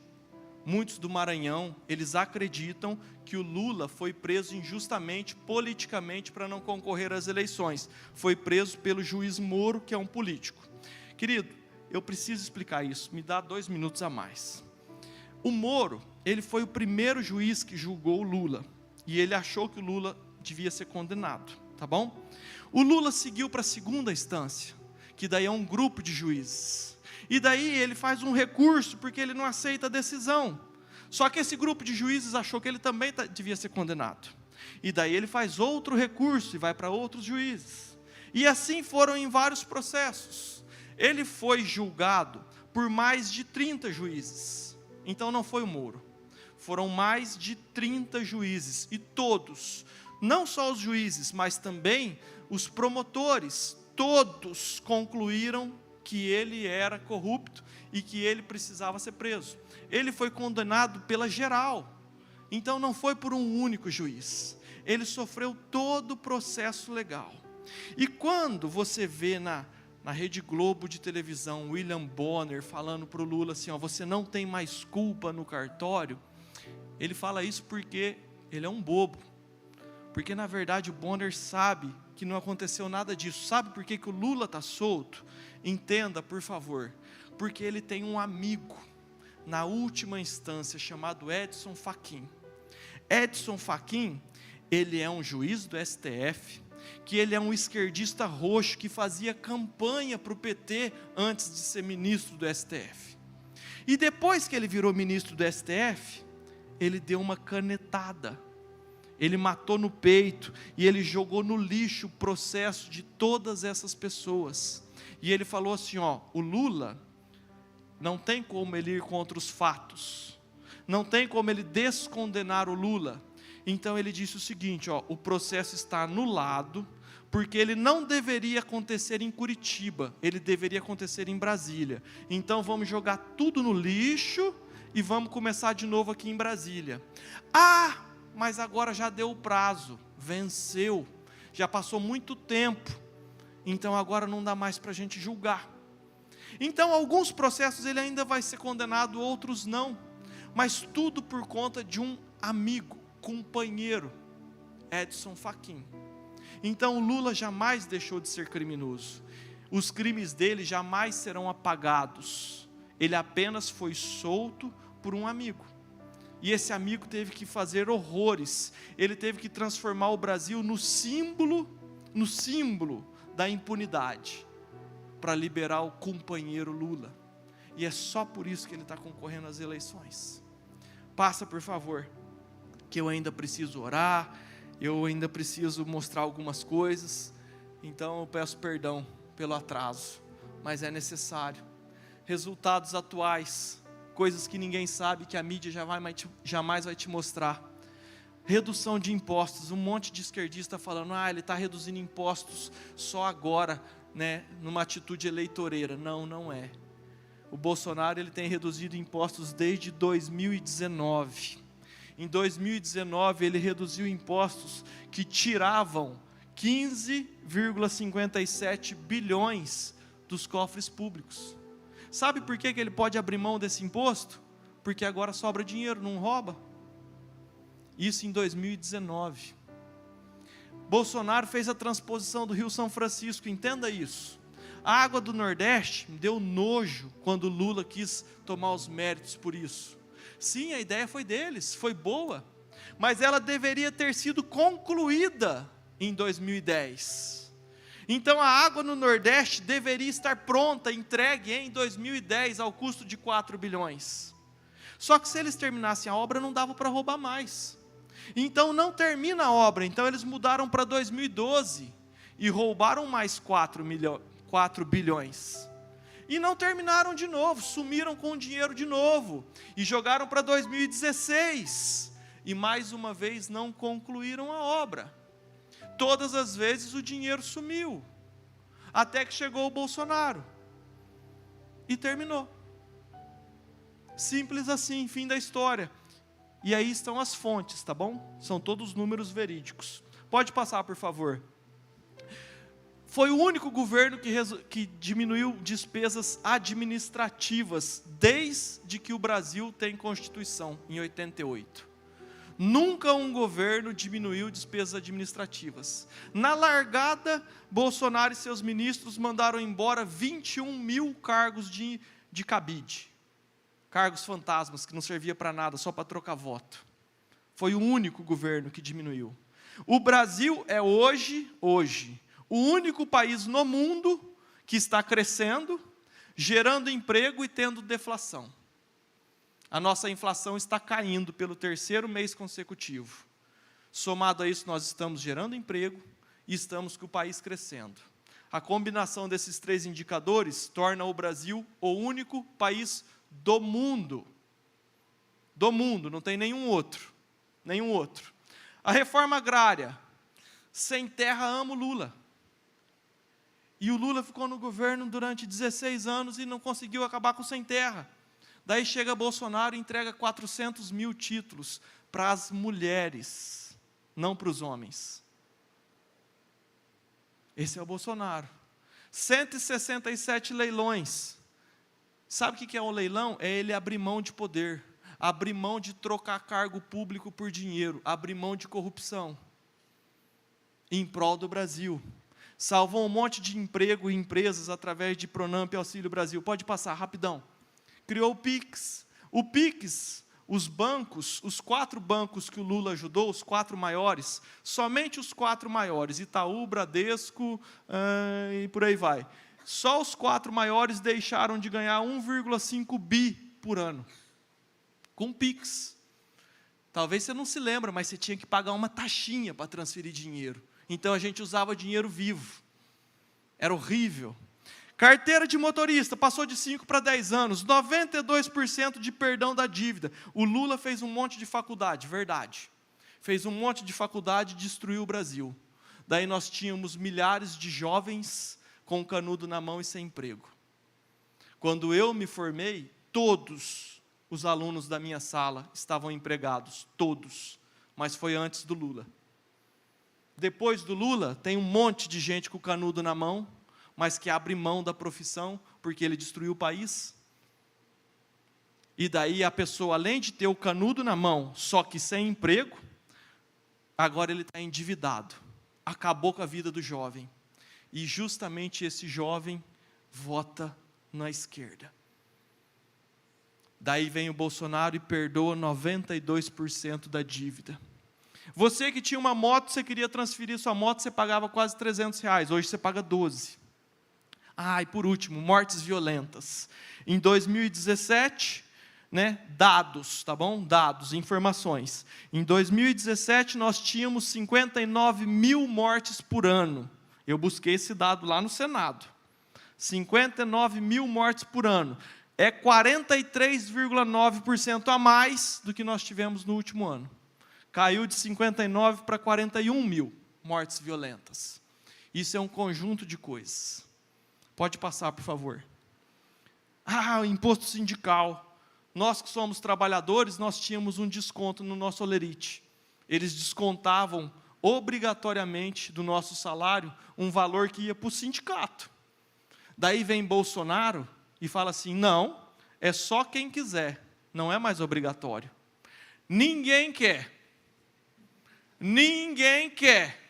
[SPEAKER 4] muitos do Maranhão, eles acreditam que o Lula foi preso injustamente, politicamente, para não concorrer às eleições. Foi preso pelo juiz Moro, que é um político. Querido, eu preciso explicar isso, me dá 2 minutos a mais. O Moro, ele foi o primeiro juiz que julgou o Lula, e ele achou que o Lula devia ser condenado, tá bom? O Lula seguiu para a segunda instância, que daí é um grupo de juízes, e daí ele faz um recurso, porque ele não aceita a decisão, só que esse grupo de juízes achou que ele também devia ser condenado, e daí ele faz outro recurso, e vai para outros juízes, e assim foram em vários processos. Ele foi julgado por mais de 30 juízes, então não foi o Moro, foram mais de 30 juízes, e todos, não só os juízes, mas também os promotores, todos concluíram que ele era corrupto e que ele precisava ser preso. Ele foi condenado pela geral, então não foi por um único juiz, ele sofreu todo o processo legal. E quando você vê na Rede Globo de televisão, William Bonner falando para o Lula assim, ó, você não tem mais culpa no cartório, ele fala isso porque ele é um bobo, porque na verdade o Bonner sabe que não aconteceu nada disso. Sabe por que o Lula está solto? Entenda, por favor, porque ele tem um amigo, na última instância, chamado Edson Fachin. Edson Fachin, ele é um juiz do STF, que ele é um esquerdista roxo, que fazia campanha para o PT antes de ser ministro do STF. E depois que ele virou ministro do STF, ele deu uma canetada, ele matou no peito, e ele jogou no lixo o processo de todas essas pessoas, e ele falou assim, ó, o Lula, não tem como ele ir contra os fatos, não tem como ele descondenar o Lula. Então ele disse o seguinte, ó, o processo está anulado, porque ele não deveria acontecer em Curitiba, ele deveria acontecer em Brasília. Então vamos jogar tudo no lixo e vamos começar de novo aqui em Brasília. Ah, mas agora já deu o prazo, venceu, já passou muito tempo, então agora não dá mais para a gente julgar. Então alguns processos ele ainda vai ser condenado, outros não, mas tudo por conta de um amigo, companheiro, Edson Fachin. Então o Lula jamais deixou de ser criminoso, os crimes dele jamais serão apagados, ele apenas foi solto por um amigo, e esse amigo teve que fazer horrores, ele teve que transformar o Brasil no símbolo da impunidade. para liberar o companheiro Lula. E é só por isso que ele está concorrendo às eleições. Passa, por favor, que eu ainda preciso orar, eu ainda preciso mostrar algumas coisas, então eu peço perdão pelo atraso, mas é necessário. Resultados atuais, coisas que ninguém sabe, que a mídia jamais vai te mostrar. Redução de impostos, um monte de esquerdista falando, ele está reduzindo impostos só agora, né, numa atitude eleitoreira. Não, não é. O Bolsonaro ele tem reduzido impostos desde 2019. Em 2019 ele reduziu impostos que tiravam 15,57 bilhões dos cofres públicos. Sabe por que ele pode abrir mão desse imposto? Porque agora sobra dinheiro, não rouba. Isso em 2019. Bolsonaro fez a transposição do Rio São Francisco, entenda isso. A água do Nordeste me deu nojo quando Lula quis tomar os méritos por isso. Sim, a ideia foi deles, foi boa, mas ela deveria ter sido concluída em 2010. Então a água no Nordeste deveria estar pronta, entregue em 2010 ao custo de 4 bilhões. Só que se eles terminassem a obra não dava para roubar mais. Então não termina a obra, então eles mudaram para 2012 e roubaram mais 4 bilhões. E não terminaram de novo, sumiram com o dinheiro de novo. E jogaram para 2016. E mais uma vez não concluíram a obra. Todas as vezes o dinheiro sumiu. Até que chegou o Bolsonaro. E terminou. Simples assim, fim da história. E aí estão as fontes, tá bom? São todos números verídicos. Pode passar, por favor. Foi o único governo que diminuiu despesas administrativas desde que o Brasil tem Constituição, em 88. Nunca um governo diminuiu despesas administrativas. Na largada, Bolsonaro e seus ministros mandaram embora 21 mil cargos de cabide. Cargos fantasmas que não servia para nada, só para trocar voto. Foi o único governo que diminuiu. O Brasil é hoje, o único país no mundo que está crescendo, gerando emprego e tendo deflação. A nossa inflação está caindo pelo 3º mês consecutivo. Somado a isso, nós estamos gerando emprego e estamos com o país crescendo. A combinação desses 3 indicadores torna o Brasil o único país do mundo. Do mundo, não tem nenhum outro. Nenhum outro. A reforma agrária. Sem terra, amo Lula. E o Lula ficou no governo durante 16 anos e não conseguiu acabar com sem terra. Daí chega Bolsonaro e entrega 400 mil títulos para as mulheres, não para os homens. Esse é o Bolsonaro. 167 leilões. Sabe o que é um leilão? É ele abrir mão de poder, abrir mão de trocar cargo público por dinheiro, abrir mão de corrupção, em prol do Brasil. Salvou um monte de emprego e empresas através de Pronamp e Auxílio Brasil. Pode passar, rapidão. Criou o PIX. O PIX, os bancos, os 4 bancos que o Lula ajudou, os 4 maiores, somente os 4 maiores, Itaú, Bradesco e por aí vai. Só os 4 maiores deixaram de ganhar 1,5 bi por ano. Com PIX. Talvez você não se lembra, mas você tinha que pagar uma taxinha para transferir dinheiro. Então a gente usava dinheiro vivo. Era horrível. Carteira de motorista, passou de 5 para 10 anos, 92% de perdão da dívida. O Lula fez um monte de faculdade, verdade. Fez um monte de faculdade e destruiu o Brasil. Daí nós tínhamos milhares de jovens com o canudo na mão e sem emprego. Quando eu me formei, todos os alunos da minha sala estavam empregados, todos. Mas foi antes do Lula. Depois do Lula, tem um monte de gente com o canudo na mão, mas que abre mão da profissão, porque ele destruiu o país. E daí a pessoa, além de ter o canudo na mão, só que sem emprego, agora ele está endividado. Acabou com a vida do jovem. E justamente esse jovem vota na esquerda. Daí vem o Bolsonaro e perdoa 92% da dívida. Você que tinha uma moto, você queria transferir sua moto, você pagava quase R$300. Hoje você paga 12. E por último, mortes violentas. Em 2017, né, dados, tá bom? Dados, informações. Em 2017, nós tínhamos 59 mil mortes por ano. Eu busquei esse dado lá no Senado. 59 mil mortes por ano. É 43,9% a mais do que nós tivemos no último ano. Caiu de 59 para 41 mil mortes violentas. Isso é um conjunto de coisas. Pode passar, por favor. O imposto sindical. Nós que somos trabalhadores, nós tínhamos um desconto no nosso holerite. Eles descontavam obrigatoriamente do nosso salário um valor que ia para o sindicato. Daí vem Bolsonaro e fala assim, não, é só quem quiser, não é mais obrigatório. Ninguém quer. Ninguém quer.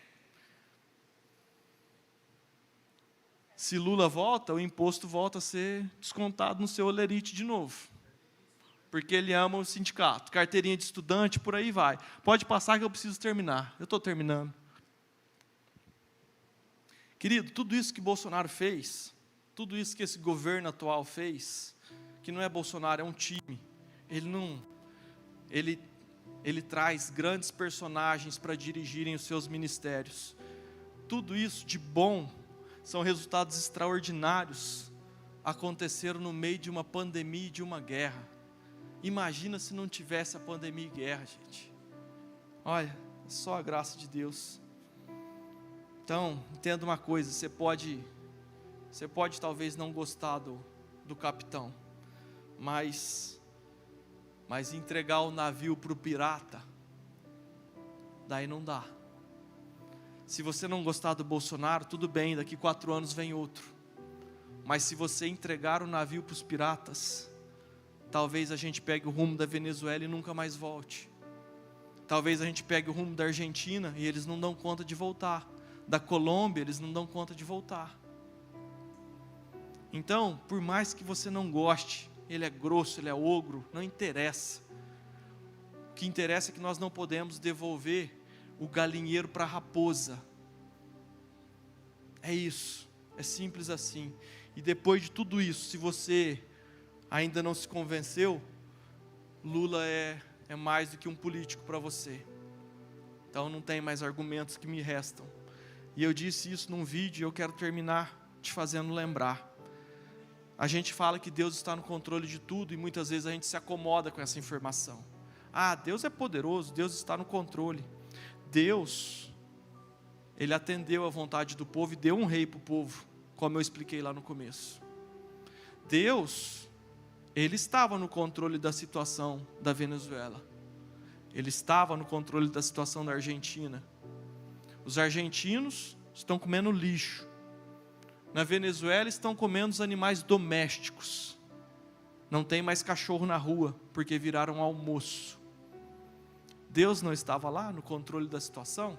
[SPEAKER 4] Se Lula volta, o imposto volta a ser descontado no seu holerite de novo. Porque ele ama o sindicato, carteirinha de estudante, por aí vai. Pode passar que eu preciso terminar. Eu estou terminando. Querido, tudo isso que Bolsonaro fez, tudo isso que esse governo atual fez, que não é Bolsonaro, é um time. Ele traz grandes personagens para dirigirem os seus ministérios. Tudo isso de bom são resultados extraordinários. Aconteceram no meio de uma pandemia e de uma guerra. Imagina se não tivesse a pandemia e guerra, gente. Olha, só a graça de Deus. Então, entenda uma coisa, você pode talvez não gostar do capitão, mas entregar o navio para o pirata, daí não dá. Se você não gostar do Bolsonaro, tudo bem, daqui 4 anos vem outro. Mas se você entregar o navio para os piratas, talvez a gente pegue o rumo da Venezuela e nunca mais volte. Talvez a gente pegue o rumo da Argentina e eles não dão conta de voltar. Da Colômbia, eles não dão conta de voltar. Então, por mais que você não goste, ele é grosso, ele é ogro, não interessa. O que interessa é que nós não podemos devolver o galinheiro para a raposa. É isso, é simples assim. E depois de tudo isso, se você ainda não se convenceu, Lula é mais do que um político para você. Então não tem mais argumentos que me restam. E eu disse isso num vídeo e eu quero terminar te fazendo lembrar. A gente fala que Deus está no controle de tudo e muitas vezes a gente se acomoda com essa informação. Deus é poderoso, Deus está no controle. Deus, Ele atendeu a vontade do povo e deu um rei para o povo, como eu expliquei lá no começo. Deus, Ele estava no controle da situação da Venezuela. Ele estava no controle da situação da Argentina. Os argentinos estão comendo lixo. Na Venezuela estão comendo os animais domésticos. Não tem mais cachorro na rua, porque viraram almoço. Deus não estava lá no controle da situação?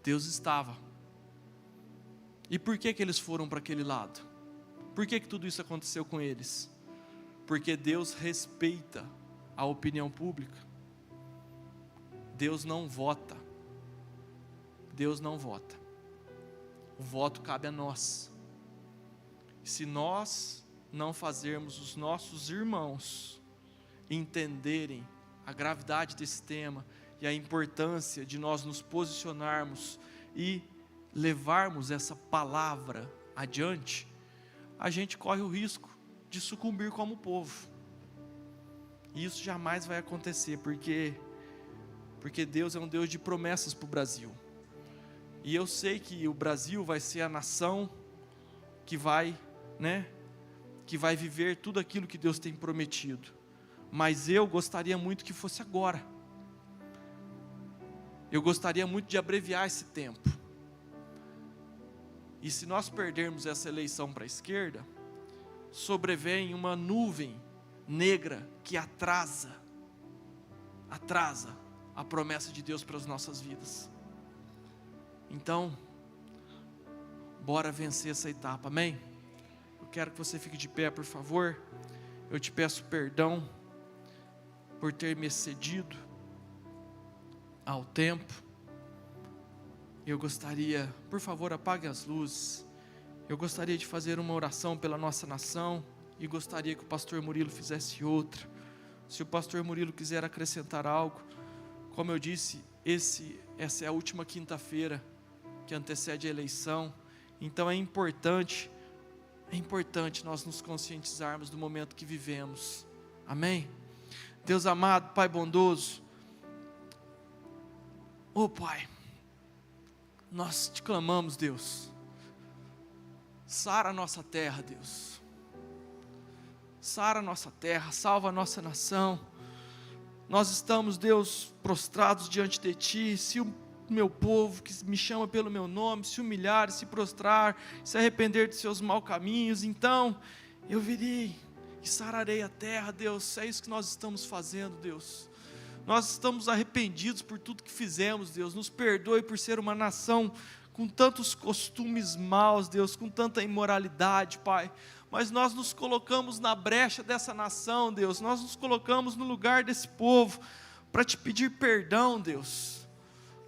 [SPEAKER 4] Deus estava. E por que eles foram para aquele lado? Por que tudo isso aconteceu com eles? Porque Deus respeita a opinião pública. Deus não vota. Deus não vota. O voto cabe a nós. Se nós não fazermos os nossos irmãos entenderem a gravidade desse tema e a importância de nós nos posicionarmos e levarmos essa palavra adiante, a gente corre o risco de sucumbir como povo. E isso jamais vai acontecer, porque Deus é um Deus de promessas para o Brasil. E eu sei que o Brasil vai ser a nação que vai viver tudo aquilo que Deus tem prometido. Mas eu gostaria muito que fosse agora. Eu gostaria muito de abreviar esse tempo. E se nós perdermos essa eleição para a esquerda, sobrevém uma nuvem negra que atrasa a promessa de Deus para as nossas vidas. Então, bora vencer essa etapa, amém? Eu quero que você fique de pé, por favor. Eu te peço perdão por ter me excedido ao tempo. Eu gostaria, por favor, apague as luzes. eu gostaria de fazer uma oração pela nossa nação e gostaria que o pastor Murilo fizesse outra. Se o pastor Murilo quiser acrescentar algo, como eu disse, essa é a última quinta-feira que antecede a eleição, então é importante nós nos conscientizarmos do momento que vivemos. Amém? Deus amado, Pai bondoso, Pai, nós te clamamos, Deus, sara a nossa terra, Deus, sara a nossa terra, salva a nossa nação. Nós estamos, Deus, prostrados diante de Ti. Se o meu povo, que me chama pelo meu nome, se humilhar, se prostrar, se arrepender de seus maus caminhos, então eu virei e sararei a terra, Deus. É isso que nós estamos fazendo, Deus. Nós estamos arrependidos por tudo que fizemos, Deus. Nos perdoe por ser uma nação com tantos costumes maus, Deus, com tanta imoralidade, Pai. Mas nós nos colocamos na brecha dessa nação, Deus. Nós nos colocamos no lugar desse povo para te pedir perdão, Deus.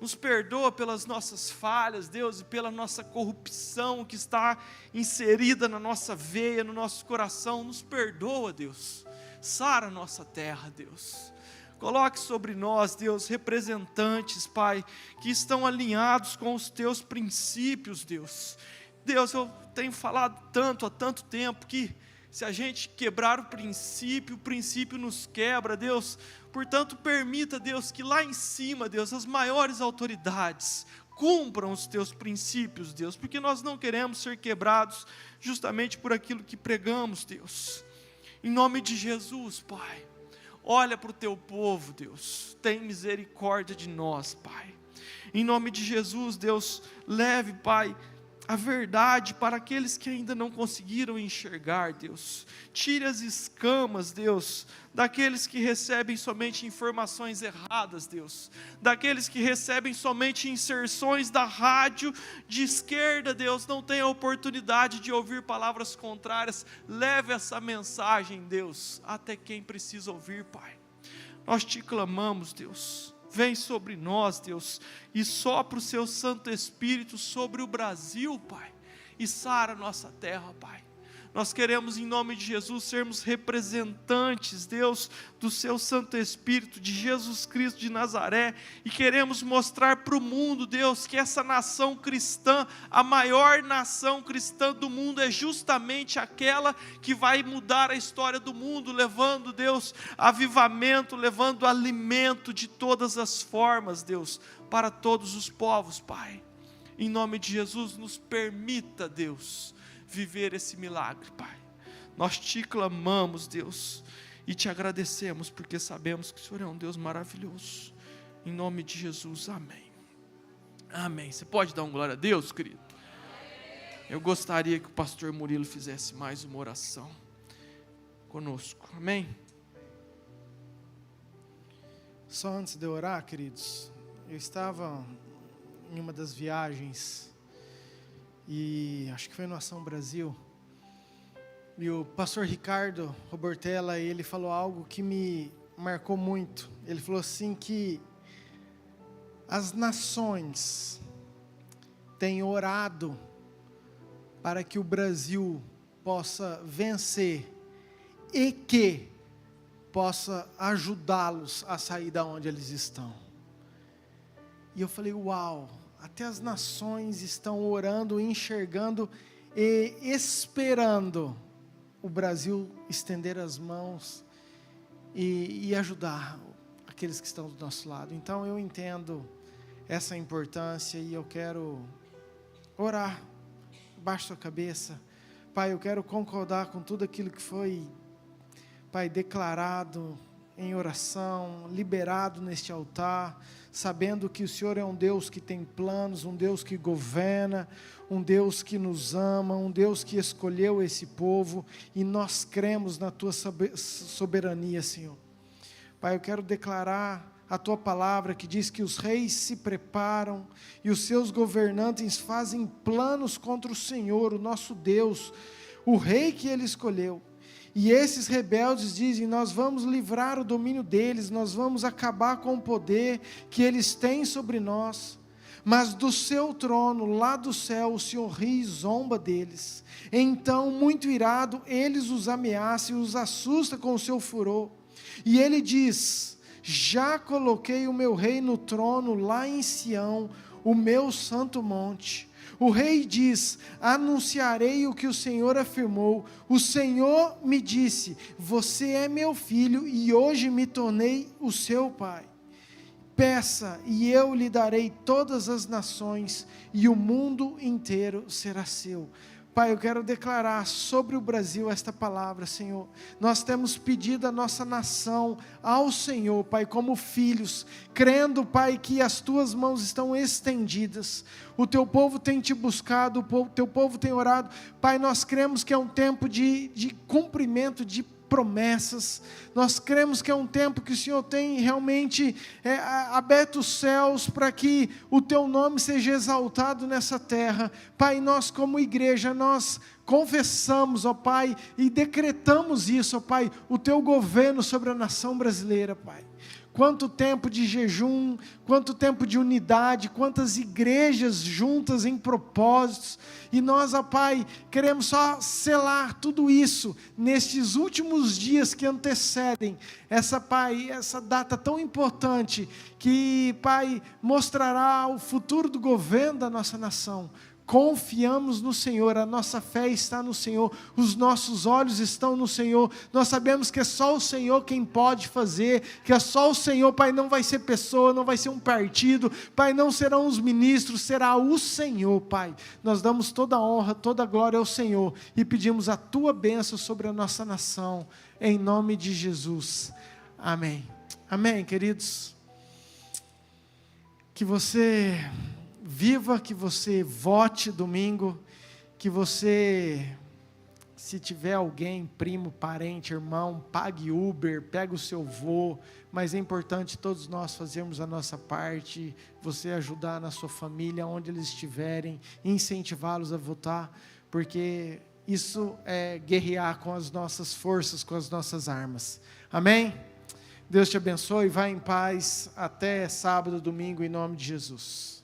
[SPEAKER 4] Nos perdoa pelas nossas falhas, Deus, e pela nossa corrupção que está inserida na nossa veia, no nosso coração. Nos perdoa, Deus. Sara a nossa terra, Deus. Coloque sobre nós, Deus, representantes, Pai, que estão alinhados com os Teus princípios, Deus. Deus, eu tenho falado tanto, há tanto tempo, que se a gente quebrar o princípio nos quebra, Deus. Portanto, permita, Deus, que lá em cima, Deus, as maiores autoridades cumpram os Teus princípios, Deus, porque nós não queremos ser quebrados justamente por aquilo que pregamos, Deus. Em nome de Jesus, Pai. Olha para o Teu povo, Deus, tem misericórdia de nós, Pai. Em nome de Jesus, Deus, leve, Pai, a verdade para aqueles que ainda não conseguiram enxergar, Deus. Tire as escamas, Deus, daqueles que recebem somente informações erradas, Deus. Daqueles que recebem somente inserções da rádio de esquerda, Deus, não tem a oportunidade de ouvir palavras contrárias. Leve essa mensagem, Deus, até quem precisa ouvir, Pai. Nós te clamamos, Deus. Vem sobre nós, Deus, e sopra o Seu Santo Espírito sobre o Brasil, Pai, e sara a nossa terra, Pai. Nós queremos, em nome de Jesus, sermos representantes, Deus, do Seu Santo Espírito, de Jesus Cristo de Nazaré, e queremos mostrar para o mundo, Deus, que essa nação cristã, a maior nação cristã do mundo, é justamente aquela que vai mudar a história do mundo, levando, Deus, avivamento, levando alimento de todas as formas, Deus, para todos os povos, Pai. Em nome de Jesus, nos permita, Deus, viver esse milagre, Pai. Nós te clamamos, Deus, e te agradecemos, porque sabemos que o Senhor é um Deus maravilhoso. Em nome de Jesus, amém. Amém. Você pode dar um glória a Deus, querido? Eu gostaria que o pastor Murilo fizesse mais uma oração conosco, amém?
[SPEAKER 1] Só antes de eu orar, queridos, eu estava em uma das viagens, e acho que foi no Ação Brasil, e o pastor Ricardo Robertella, ele falou algo que me marcou muito. Ele falou assim que as nações têm orado para que o Brasil possa vencer e que possa ajudá-los a sair da onde eles estão. E eu falei, uau, até as nações estão orando, enxergando e esperando o Brasil estender as mãos e ajudar aqueles que estão do nosso lado. Então eu entendo essa importância e eu quero orar. Baixe sua cabeça. Pai, eu quero concordar com tudo aquilo que foi, Pai, declarado em oração, liberado neste altar, sabendo que o Senhor é um Deus que tem planos, um Deus que governa, um Deus que nos ama, um Deus que escolheu esse povo, e nós cremos na Tua soberania, Senhor. Pai, eu quero declarar a Tua palavra que diz que os reis se preparam e os seus governantes fazem planos contra o Senhor, o nosso Deus, o rei que Ele escolheu. E esses rebeldes dizem, nós vamos livrar o domínio deles, nós vamos acabar com o poder que eles têm sobre nós. Mas do seu trono, lá do céu, o Senhor ri e zomba deles. Então, muito irado, eles os ameaça e os assusta com o seu furor. E ele diz: já coloquei o meu rei no trono lá em Sião, o meu santo monte. O rei diz: anunciarei o que o Senhor afirmou. O Senhor me disse: você é meu filho e hoje me tornei o seu pai. Peça e eu lhe darei todas as nações e o mundo inteiro será seu. Pai, eu quero declarar sobre o Brasil esta palavra, Senhor. Nós temos pedido a nossa nação ao Senhor, Pai, como filhos, crendo, Pai, que as tuas mãos estão estendidas. O teu povo tem te buscado, o teu povo tem orado. Pai, nós cremos que é um tempo de cumprimento de promessas. Nós cremos que é um tempo que o Senhor tem realmente aberto os céus para que o teu nome seja exaltado nessa terra. Pai, nós como igreja, nós confessamos, ó Pai, e decretamos isso, ó Pai, o teu governo sobre a nação brasileira, Pai. Quanto tempo de jejum, quanto tempo de unidade, quantas igrejas juntas em propósitos, e nós, ó Pai, queremos só selar tudo isso nestes últimos dias que antecedem essa, Pai, essa data tão importante, que, Pai, mostrará o futuro do governo da nossa nação. Confiamos no Senhor, a nossa fé está no Senhor, os nossos olhos estão no Senhor, nós sabemos que é só o Senhor quem pode fazer, que é só o Senhor, Pai, não vai ser pessoa, não vai ser um partido, Pai, não serão os ministros, será o Senhor, Pai. Nós damos toda a honra, toda a glória ao Senhor e pedimos a Tua bênção sobre a nossa nação, em nome de Jesus. Amém. Amém, queridos. Que você viva, que você vote domingo, que você, se tiver alguém, primo, parente, irmão, pague Uber, pega o seu voo, mas é importante todos nós fazermos a nossa parte, você ajudar na sua família, onde eles estiverem, incentivá-los a votar, porque isso é guerrear com as nossas forças, com as nossas armas. Amém? Deus te abençoe, vá em paz, até sábado, domingo, em nome de Jesus.